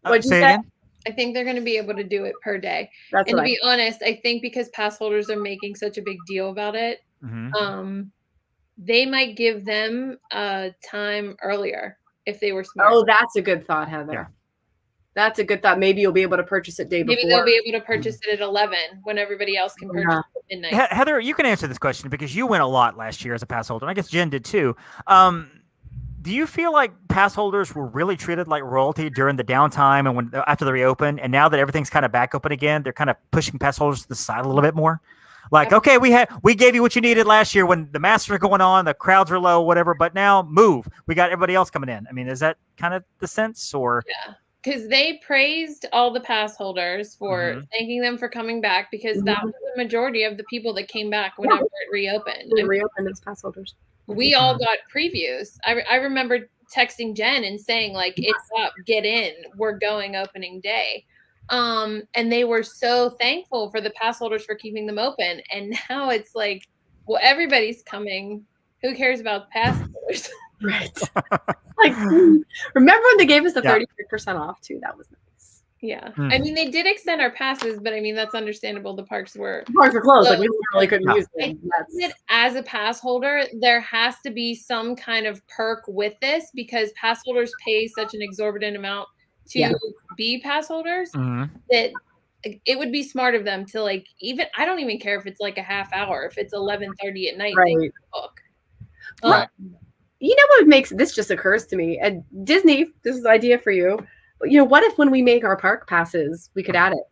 What'd you say say? again? I think they're going to be able to do it per day. That's And to right. be honest, I think because pass holders are making such a big deal about it, they might give them time earlier if they were smart. Oh, that's a good thought, Heather. Yeah. That's a good thought. Maybe you'll be able to purchase it day before. Maybe they'll be able to purchase it at 11 when everybody else can purchase it at midnight. Heather, you can answer this question because you went a lot last year as a pass holder. And I guess Jen did too. Do you feel like pass holders were really treated like royalty during the downtime and after they reopened? And now that everything's kind of back open again, they're kind of pushing pass holders to the side a little bit more? Like, okay, we gave you what you needed last year when the masks were going on, the crowds were low, whatever, but now move. We got everybody else coming in. I mean, is that kind of the sense or? Yeah, because they praised all the pass holders for thanking them for coming back because that was the majority of the people that came back whenever it reopened. We reopened as pass holders. We all got previews. I remember texting Jen and saying, like, it's up, get in. We're going opening day. And they were so thankful for the pass holders for keeping them open. And now it's like, well, everybody's coming. Who cares about pass holders? Right. Like, remember when they gave us the 33% off too? That was nice. Yeah. I mean, they did extend our passes, but I mean, that's understandable. The parks were closed. Like, we literally couldn't use them. I think that as a pass holder, there has to be some kind of perk with this because pass holders pay such an exorbitant amount to be pass holders that it would be smart of them to, like, even, I don't even care if it's like a half hour, if it's 11:30 at night, they can book. Right. You know what makes this just occurs to me, and Disney, this is an idea for you. You know, what if when we make our park passes, we could add it?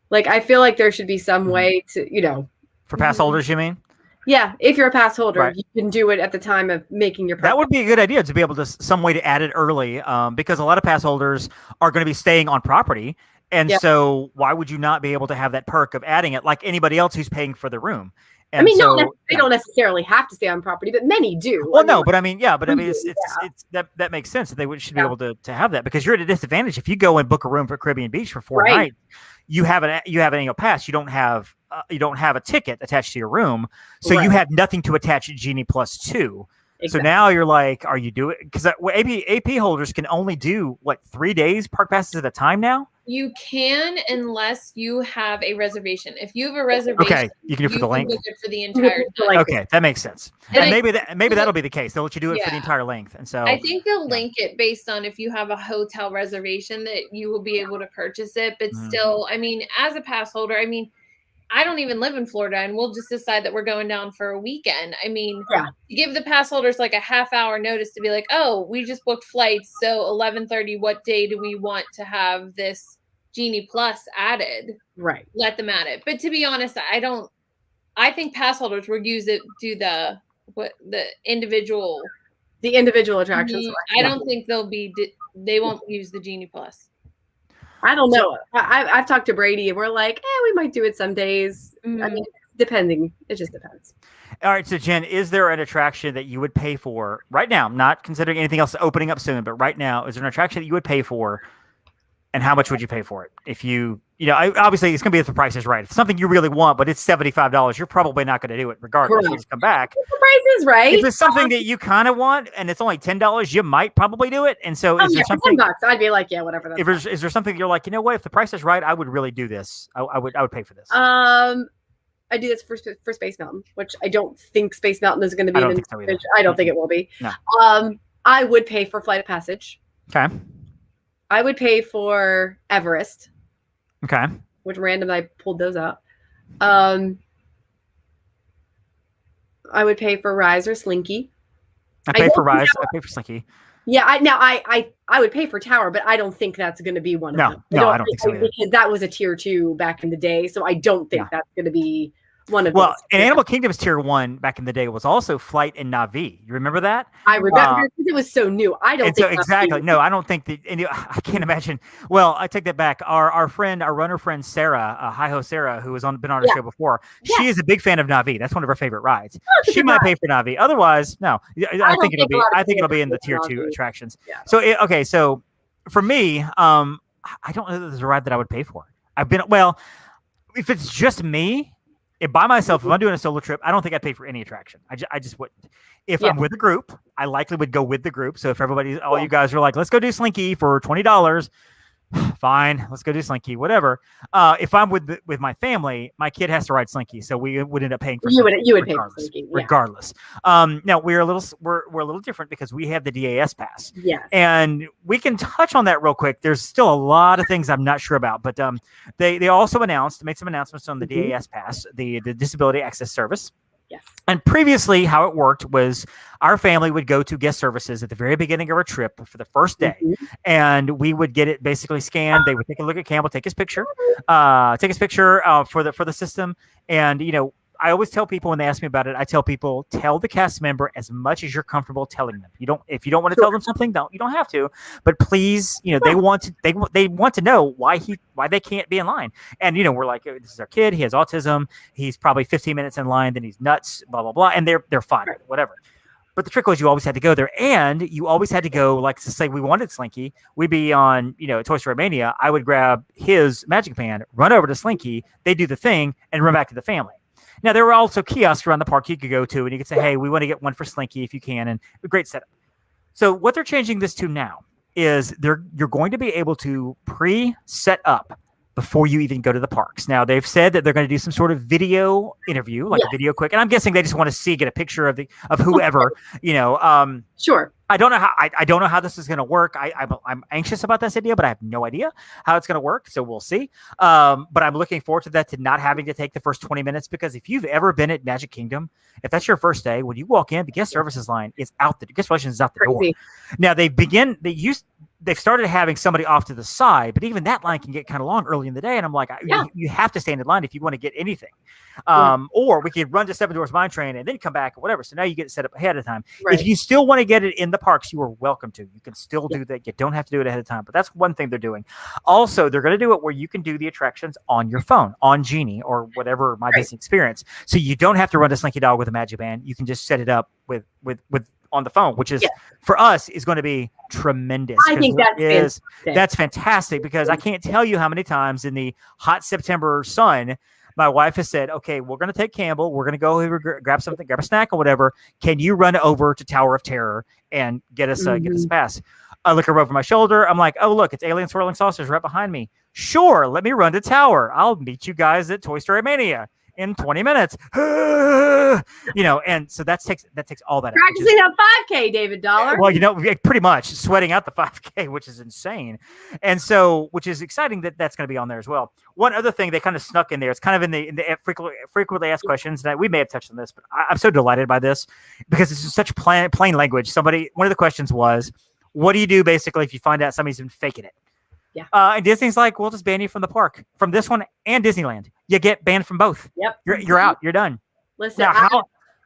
Like, I feel like there should be some way to, you know. For pass holders, you mean? Yeah. If you're a pass holder, you can do it at the time of making your park. That would be a good idea to be able to some way to add it early because a lot of pass holders are going to be staying on property. And so why would you not be able to have that perk of adding it like anybody else who's paying for the room? And I mean, so, they don't necessarily have to stay on property, but many do. Well, I mean, it's that makes sense that they should be able to have that because you're at a disadvantage if you go and book a room for Caribbean Beach for 4 nights. You have an annual pass. You don't have a ticket attached to your room, so you have nothing to attach Genie Plus to. Exactly. So now you're like, are you doing? Because AP holders can only do what 3 days park passes at a time now. You can unless you have a reservation. If you have a reservation, you can do it for the length. Book it for the entire time. Okay, that makes sense. And maybe that'll be the case. They'll let you do it for the entire length. And so I think they'll link it based on if you have a hotel reservation that you will be able to purchase it. But still, I mean, as a pass holder, I mean, I don't even live in Florida and we'll just decide that we're going down for a weekend. I mean, give the pass holders like a half hour notice to be like, oh, we just booked flights. So 11:30, what day do we want to have this Genie Plus added? Right. Let them add it. But to be honest, I think pass holders will do the individual attractions. I don't think they won't use the Genie Plus. I don't know. I've talked to Brady and we're like, we might do it some days. I mean, depending. It just depends. All right. So Jen, is there an attraction that you would pay for right now? Not considering anything else opening up soon, but right now, is there an attraction that you would pay for? And how much would you pay for it? If obviously it's going to be if the price is right. If it's something you really want, but it's $75, you're probably not going to do it regardless. You'll just come back. If the price is right. If it's something that you kind of want and it's only $10, you might probably do it. And so is there something? $10, I'd be like, whatever. Is there something you're like, you know what? If the price is right, I would really do this. I would pay for this. I do this for Space Mountain, which I don't think Space Mountain is going to be. I don't think it will be. No. I would pay for Flight of Passage. Okay. I would pay for Everest. Okay. Which random I pulled those out. I would pay for Rise or Slinky. I pay for Rise. I pay for Slinky. Yeah, I would pay for Tower, but I don't think that's going to be one of them. No, I don't think so either. Because that was a tier 2 back in the day, so I don't think that's going to be one of Well, those. and Animal Kingdom's tier 1 back in the day was also Flight and Navi. You remember that? I remember it was so new. I don't think exactly. No, I don't think that. And I can't imagine. Well, I take that back. Our runner friend Sarah, Hi-Ho Sarah, who has been on our show before, she is a big fan of Navi. That's one of her favorite rides. She might pay for Navi. Otherwise, no. I think it'll be in the tier 2 attractions. Yeah. So okay, so for me, I don't know that there's a ride that I would pay for. If it's just me. By myself, if I'm doing a solo trip, I don't think I'd pay for any attraction. I just wouldn't. If I'm with a group, I likely would go with the group. So if all you guys are like, let's go do Slinky for $20, fine, let's go do Slinky, whatever. If I'm with my family, my kid has to ride Slinky, so we would end up paying for Slinky. You would pay for Slinky, regardless. Now we're a little different because we have the DAS pass. Yes. And we can touch on that real quick. There's still a lot of things I'm not sure about, but they also made some announcements on the DAS pass, the Disability Access Service. Yes. And previously, how it worked was our family would go to guest services at the very beginning of our trip for the first day, and we would get it basically scanned. They would take a look at Campbell, take his picture for the system. And I always tell people when they ask me about it, I tell people, tell the cast member as much as you're comfortable telling them. If you don't want to tell them something, you don't have to. But please, they want to know why they can't be in line. And we're like, this is our kid. He has autism. He's probably 15 minutes in line. Then he's nuts. Blah blah blah. And they're fine. Whatever. But the trick was you always had to go there, and you always had to go. Like to say, we wanted Slinky. We'd be on Toy Story Mania. I would grab his Magic Band, run over to Slinky. They do the thing, and run back to the family. Now, there were also kiosks around the park you could go to, and you could say, hey, we want to get one for Slinky if you can, and a great setup. So what they're changing this to now is you're going to be able to pre-set up before you even go to the parks. Now, they've said that they're going to do some sort of video interview, like a video quick, and I'm guessing they just want to get a picture of whoever, Sure. I don't know how this is going to work. I'm anxious about this idea, but I have no idea how it's going to work. So we'll see. But I'm looking forward to that, to not having to take the first 20 minutes, because if you've ever been at Magic Kingdom, if that's your first day, when you walk in, the guest services line is out. The guest relations is out the door. Now they've started having somebody off to the side, but even that line can get kind of long early in the day. And I'm like, you have to stand in line if you want to get anything. Or we could run to Seven Dwarfs Mine Train and then come back or whatever. So now you get it set up ahead of time. Right. If you still want to get it in the parks, you are welcome to. You can still do that. You don't have to do it ahead of time, but that's one thing they're doing. Also, they're going to do it where you can do the attractions on your phone, on Genie or whatever My Disney Experience. So you don't have to run to Slinky Dog with a Magic Band. You can just set it up with on the phone, which is for us is going to be tremendous. I think that's fantastic, because I can't tell you how many times in the hot September sun my wife has said, okay, we're going to take Campbell, we're going to go grab something, grab a snack or whatever. Can you run over to Tower of Terror and get us a pass? I look over my shoulder. I'm like, oh, look, it's Alien Swirling Saucers right behind me. Sure, let me run to Tower. I'll meet you guys at Toy Story Mania in 20 minutes. And so that takes all that practicing a 5K, David Dollar. Well, pretty much sweating out the 5K, which is insane. And so, which is exciting that's going to be on there as well. One other thing they kind of snuck in there, it's kind of in the frequently asked questions that we may have touched on this, but I'm so delighted by this because it's just such plain language. One of the questions was, what do you do basically if you find out somebody's been faking it? Yeah. And Disney's like, we'll just ban you from the park, from this one and Disneyland. You get banned from both. Yep. You're out. You're done. Listen, now,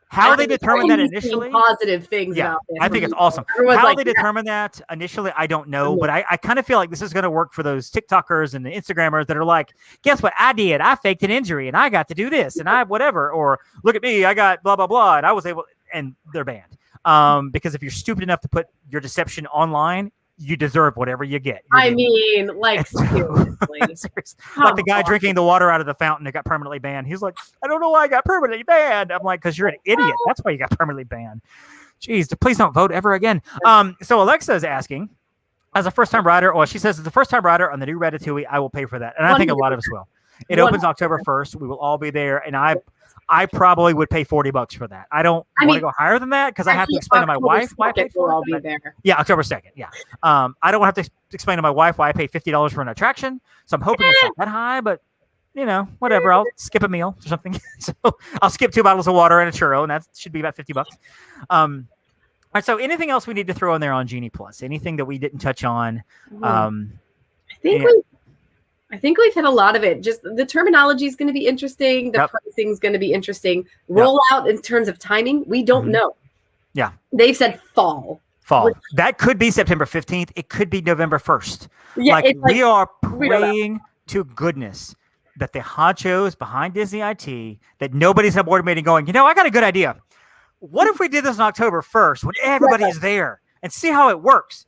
how they determined that initially? Positive things about this. I think it's awesome. How they determined that initially, I don't know, but I kind of feel like this is going to work for those TikTokers and the Instagrammers that are like, guess what I did? I faked an injury and I got to do this and I whatever. Or look at me, I got blah, blah, blah. And I was able, and they're banned. Because if you're stupid enough to put your deception online, you deserve whatever you get. Seriously. Like the guy drinking the water out of the fountain that got permanently banned. He's like, I don't know why I got permanently banned. I'm like, because you're an idiot. That's why you got permanently banned. Jeez, please don't vote ever again. So Alexa is asking, as a first-time rider, she says, as a first-time rider on the new Ratatouille, I will pay for that. And I think a lot of us will. It opens October 1st. We will all be there. And I probably would pay $40 for that. I don't want to go higher than that because I have to explain to my wife why I paid for it. I'll be there. Yeah, October 2nd. Yeah. I don't have to explain to my wife why I paid $50 for an attraction. So I'm hoping it's not that high, but whatever. I'll skip a meal or something. So I'll skip 2 bottles of water and a churro, and that should be about $50. All right. So anything else we need to throw in there on Genie Plus? Anything that we didn't touch on? I think we've hit a lot of it. Just the terminology is going to be interesting. The pricing is going to be interesting. Rollout in terms of timing, we don't know. Yeah. They've said fall. That could be September 15th. It could be November 1st. Yeah, we are praying to goodness that the honchos behind Disney IT, that nobody's at a board meeting going, I got a good idea. What if we did this on October 1st when everybody is there and see how it works?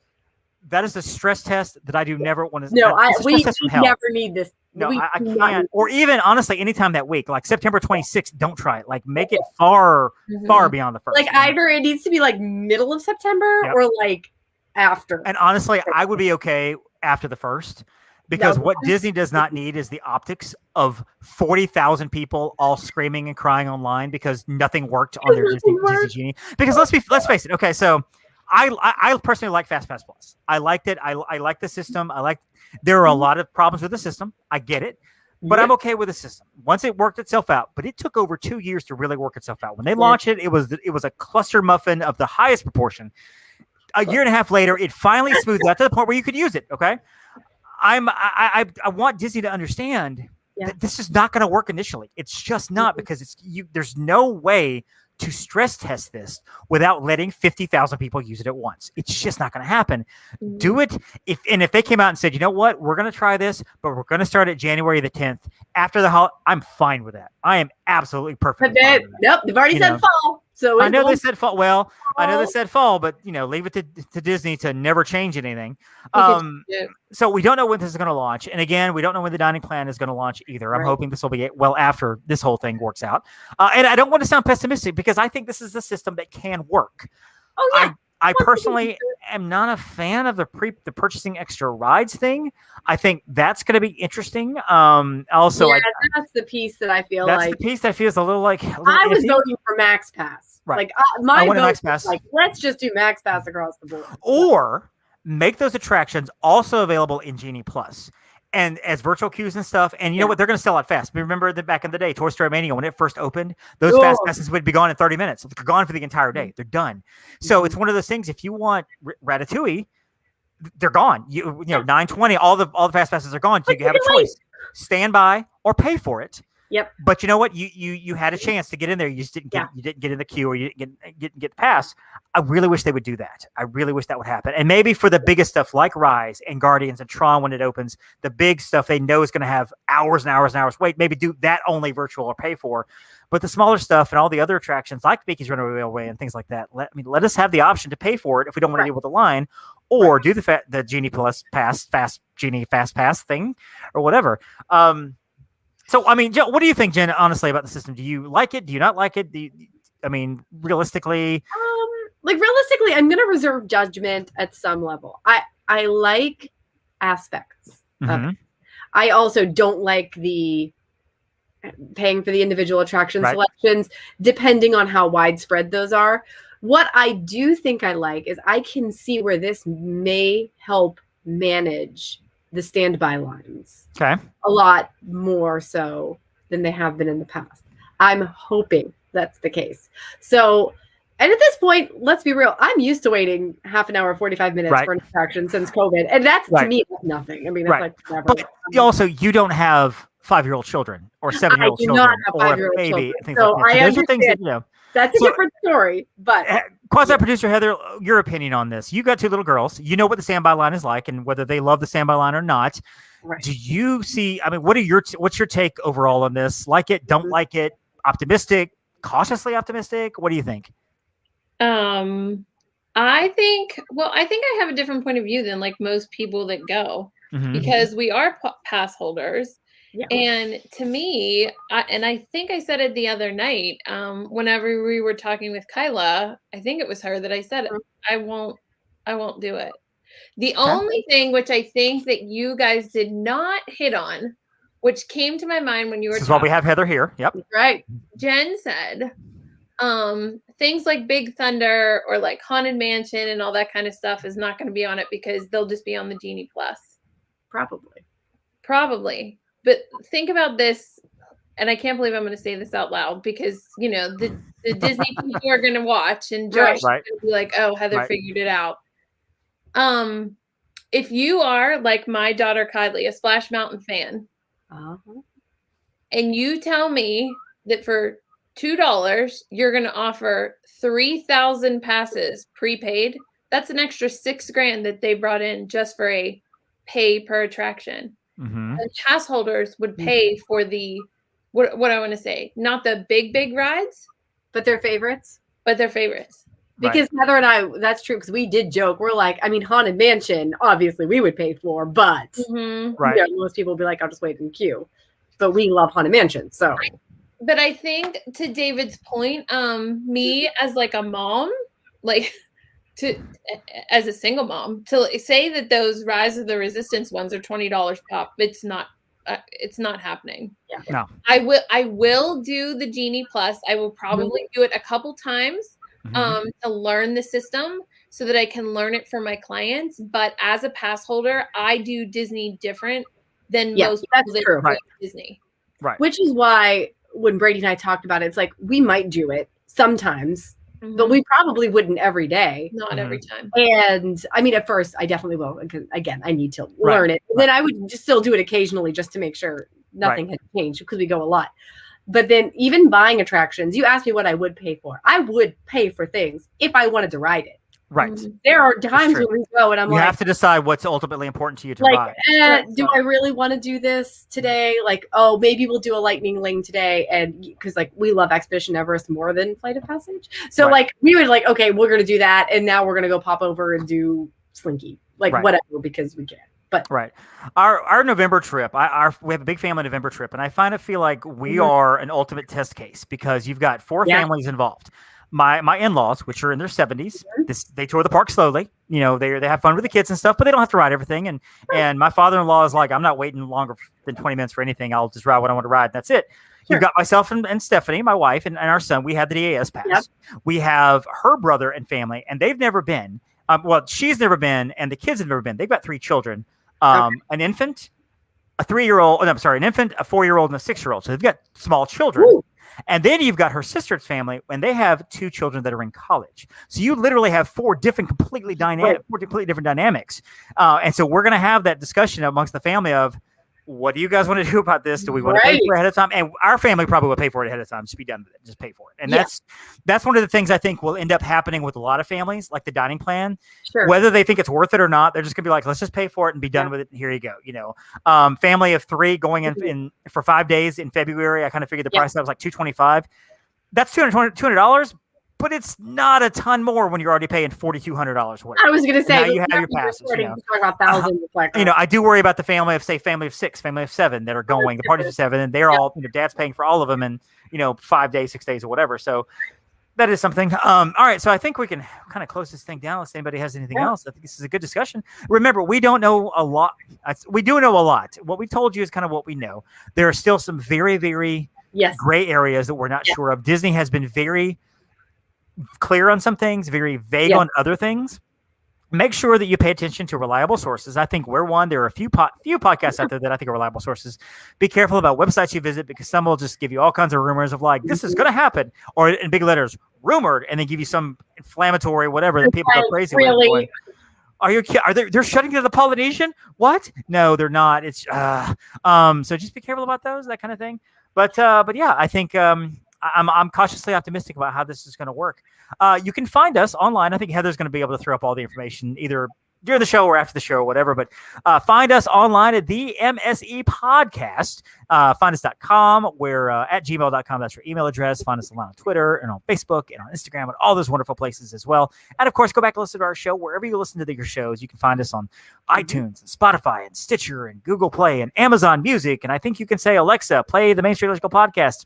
That is a stress test that I do never want to. No, we never need this. No, I can't. Or even honestly, anytime that week, like September 26th, don't try it. Like make it far beyond the 1st. Like either it needs to be like middle of September or like after. And honestly, I would be okay after the 1st because what Disney does not need is the optics of 40,000 people all screaming and crying online because nothing worked on their Disney Genie. Because let's face it. Okay, so I personally like FastPass Plus. I liked it. I like the system. There are a lot of problems with the system. I get it, but I'm okay with the system once it worked itself out. But it took over 2 years to really work itself out. When they launched it, it was a cluster muffin of the highest proportion. A year and a half later, it finally smoothed out to the point where you could use it. Okay, I want Disney to understand that this is not going to work initially. It's just not because there's no way to stress test this without letting 50,000 people use it at once. It's just not going to happen. Do it. If they came out and said, you know what, we're going to try this, but we're going to start at January the 10th after the holiday, I'm fine with that. I am absolutely perfect. Nope, they've already said fall. So I know they said fall. Well, I know they said fall, but leave it to Disney to never change anything. So we don't know when this is going to launch, and again, we don't know when the dining plan is going to launch either. I'm hoping this will be well after this whole thing works out. And I don't want to sound pessimistic because I think this is a system that can work. Oh yeah. I personally am not a fan of the purchasing extra rides thing. I think that's going to be interesting. Also, that's the piece that I feel that's the piece that feels a little like. I was voting for Max Pass. Right. Like my vote Max Pass. Like let's just do Max Pass across the board. Or make those attractions also available in Genie Plus. And as virtual queues and stuff, and you know what, they're going to sell out fast. Remember that back in the day, Toy Story Mania, when it first opened, those fast passes would be gone in 30 minutes. They're gone for the entire day. They're done. So it's one of those things. If you want Ratatouille, they're gone. You know, 9:20, all the fast passes are gone. So you have a choice: stand by or pay for it. Yep. But you know what? You had a chance to get in there. You just didn't get you didn't get in the queue or you didn't get the pass. I really wish they would do that. I really wish that would happen. And maybe for the biggest stuff like Rise and Guardians and Tron when it opens, the big stuff they know is going to have hours and hours and hours. Wait, maybe do that only virtual or pay for. But the smaller stuff and all the other attractions like Mickey's Runaway Railway and things like that, let us have the option to pay for it if we don't want to deal with the line, or do the Genie Plus Genie Fast Pass thing or whatever. So, I mean, what do you think, Jen, honestly, about the system? Do you like it? Do you not like it? Realistically? Realistically, I'm going to reserve judgment at some level. I like aspects of it. I also don't like the paying for the individual attraction selections, depending on how widespread those are. What I do think I like is I can see where this may help manage the standby lines. Okay. A lot more so than they have been in the past. I'm hoping that's the case. So, and at this point, let's be real, I'm used to waiting half an hour, 45 minutes for an attraction since COVID. And that's, to me, that's nothing. I mean, that's like never. But also, you don't have 5-year-old children or 7-year-old children not have or a baby. Children. Things so like that. So those are things that, that's a different story, but quasi-producer Heather, your opinion on this? You got 2 little girls. You know what the standby line is like, and whether they love the standby line or not. Right. Do you see? I mean, what's your take overall on this? Like it? Don't like it? Optimistic? Cautiously optimistic? What do you think? I think I have a different point of view than like most people that go because we are pass holders. Yeah. And to me, I think I said it the other night, whenever we were talking with Kyla, I think it was her that I said, I won't do it. The only thing which I think that you guys did not hit on, which came to my mind when you were talking. This is why we have Heather here. Yep. Right. Jen said, things like Big Thunder or like Haunted Mansion and all that kind of stuff is not going to be on it because they'll just be on the Genie Plus. Probably. But think about this, and I can't believe I'm going to say this out loud because, you know, the Disney people are going to watch and Josh is going to be like, oh, Heather figured it out. if you are like my daughter Kylie, a Splash Mountain fan, and you tell me that for $2 you're going to offer 3,000 passes prepaid, that's an extra $6,000 that they brought in just for a pay per attraction. And pass holders would pay for the what I want to say, not the big rides, but their favorites. Because Heather and I, that's true, because we did joke. We're like, I mean, Haunted Mansion, obviously we would pay for, but most people would be like, I'll just wait in queue. But we love Haunted Mansion, so. But I think, to David's point, me as like a mom, like as a single mom, to say that those Rise of the Resistance ones are $20 pop, it's not happening. Yeah. No. I will do the Genie Plus. I will probably do it a couple times to learn the system so that I can learn it for my clients. But as a pass holder, I do Disney different than most people that do Disney. Right. Which is why when Brady and I talked about it, it's like we might do it sometimes, but we probably wouldn't every day. Not every time. And I mean, at first, I definitely will. Because again, I need to learn it. And then I would just still do it occasionally just to make sure nothing had changed, because we go a lot. But then even buying attractions, you asked me what I would pay for. I would pay for things if I wanted to ride it. Right. There are times when we go and you have to decide what's ultimately important to you to buy. Do I really want to do this today? Like, oh, maybe we'll do a lightning lane today. And because like we love Expedition Everest more than Flight of Passage. So like we would like, okay, we're going to do that. And now we're going to go pop over and do Slinky, like whatever, because we can. But our November trip, we have a big family November trip. And I feel like we are an ultimate test case, because you've got 4 families involved. My in-laws, which are in their 70s, they tour the park slowly. You know, they have fun with the kids and stuff, but they don't have to ride everything. And my father-in-law is like, I'm not waiting longer than 20 minutes for anything. I'll just ride what I want to ride. That's it. You've got myself and Stephanie, my wife, and our son. We have the DAS pass. Yep. We have her brother and family, and they've never been. Well, she's never been, and the kids have never been. They've got 3 children, an infant, a 3-year-old. Oh, I'm sorry, an infant, a 4-year-old, and a 6-year-old. So they've got small children. Ooh. And then you've got her sister's family, and they have 2 children that are in college. So you literally have 4 completely different dynamics. And so we're going to have that discussion amongst the family of, what do you guys want to do about this? Do we want to pay for it ahead of time? And our family probably will pay for it ahead of time. Just be done with it. Just pay for it. And that's one of the things I think will end up happening with a lot of families, like the dining plan. Sure. Whether they think it's worth it or not, they're just gonna be like, let's just pay for it and be done with it. And here you go. You know, family of 3 going in for 5 days in February. I kind of figured the price was like $225. That's $200. But it's not a ton more when you're already paying $4,200 for it. I was going to say, now you have your passes. You know, I do worry about the family of 6, family of 7 that are going. The parties of 7, and they're all, dad's paying for all of them, and 5 days, 6 days, or whatever. So that is something. All right, so I think we can kind of close this thing down unless anybody has anything else. I think this is a good discussion. Remember, we don't know a lot. We do know a lot. What we told you is kind of what we know. There are still some very, very gray areas that we're not sure of. Disney has been very clear on some things, very vague on other things. Make sure that you pay attention to reliable sources. I think we're one. There are a few podcasts out there that I think are reliable sources. Be careful about websites you visit, because some will just give you all kinds of rumors of like, this is going to happen, or in big letters, rumored, and then give you some inflammatory whatever that people go crazy with. Are you kidding? They're shutting down the Polynesian? What? No, they're not. It's so just be careful about those, that kind of thing. But yeah, I think I'm cautiously optimistic about how this is going to work. You can find us online. I think Heather's going to be able to throw up all the information either during the show or after the show or whatever. But find us online at the MSE Podcast. Find us.com. We're at gmail.com. That's our email address. Find us online on Twitter and on Facebook and on Instagram and all those wonderful places as well. And, of course, go back and listen to our show wherever you listen to your shows. You can find us on iTunes and Spotify and Stitcher and Google Play and Amazon Music. And I think you can say, Alexa, play the Main Street Electrical Podcast.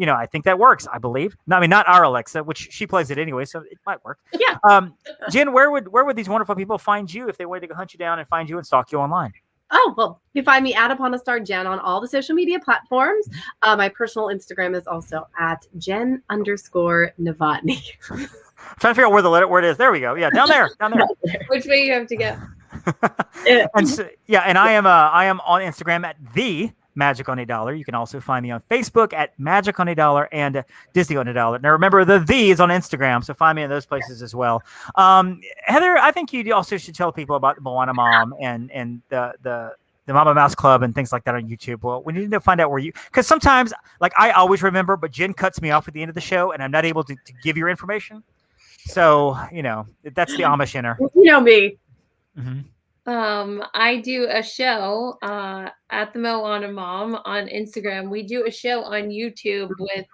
I think that works, I believe. No, I mean, not our Alexa, which she plays it anyway, so it might work. Yeah. Jen, where would these wonderful people find you if they wanted to go hunt you down and find you and stalk you online? Oh, well, you find me at Upon a Star Jen on all the social media platforms. My personal Instagram is also at Jen_Novotny. I'm trying to figure out where it is. There we go. Yeah, down there. Which way you have to go? And I am on Instagram at the Magic on $8. You can also find me on Facebook at Magic on $8 and Disney on $8. Now remember, the is on Instagram, so find me in those places as well. Heather, I think you also should tell people about the Moana Mom and the Mama Mouse Club and things like that on YouTube. Well, we need to find out where because sometimes, like, I always remember, but Jen cuts me off at the end of the show, and I'm not able to give your information. So, that's the Amish in her. You know me. Mm-hmm. I do a show at the Moana Mom on Instagram. We do a show on YouTube with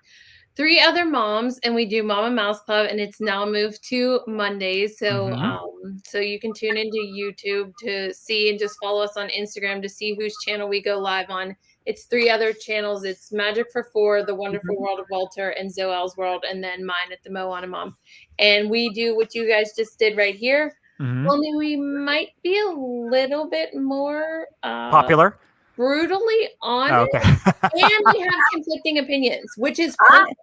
3 other moms, and we do Mama Mouse Club, and it's now moved to Mondays. So so you can tune into YouTube to see, and just follow us on Instagram to see whose channel we go live on. It's 3 other channels. It's Magic for 4, The Wonderful World of Walter, and Zoel's World, and then mine at the Moana Mom. And we do what you guys just did right here. Only we might be a little bit more popular, brutally honest, and we have conflicting opinions, which is perfect.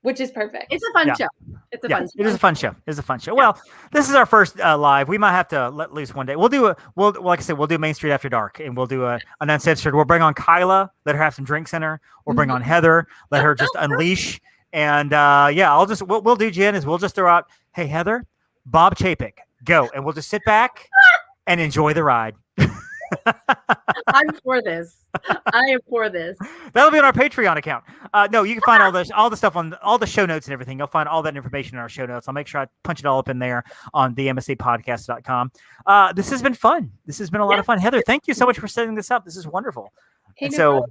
Which is perfect. It's a fun show. It's a fun show. It is a fun show. It's a fun show. Well, this is our first live. We might have to let loose one day. We'll like I said, we'll do Main Street After Dark, and we'll do an uncensored. We'll bring on Kyla, let her have some drinks in her. We'll bring on Heather, let her just unleash. And we'll do, Jen, is we'll just throw out, hey, Heather, Bob Chapek, go. And we'll just sit back and enjoy the ride. I'm for this. I am for this. That'll be on our Patreon account. No, you can find all the stuff on all the show notes and everything. You'll find all that information in our show notes. I'll make sure I punch it all up in there on the MSCpodcast.com. This has been fun. This has been a lot of fun. Heather, thank you so much for setting this up. This is wonderful. Hey, and so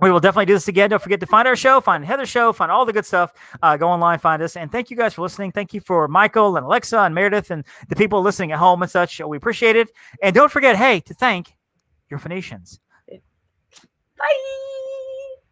we will definitely do this again. Don't forget to find our show, find Heather's show, find all the good stuff. Go online, find us. And thank you guys for listening. Thank you for Michael and Alexa and Meredith and the people listening at home and such. We appreciate it. And don't forget, hey, to thank your Phoenicians. Bye.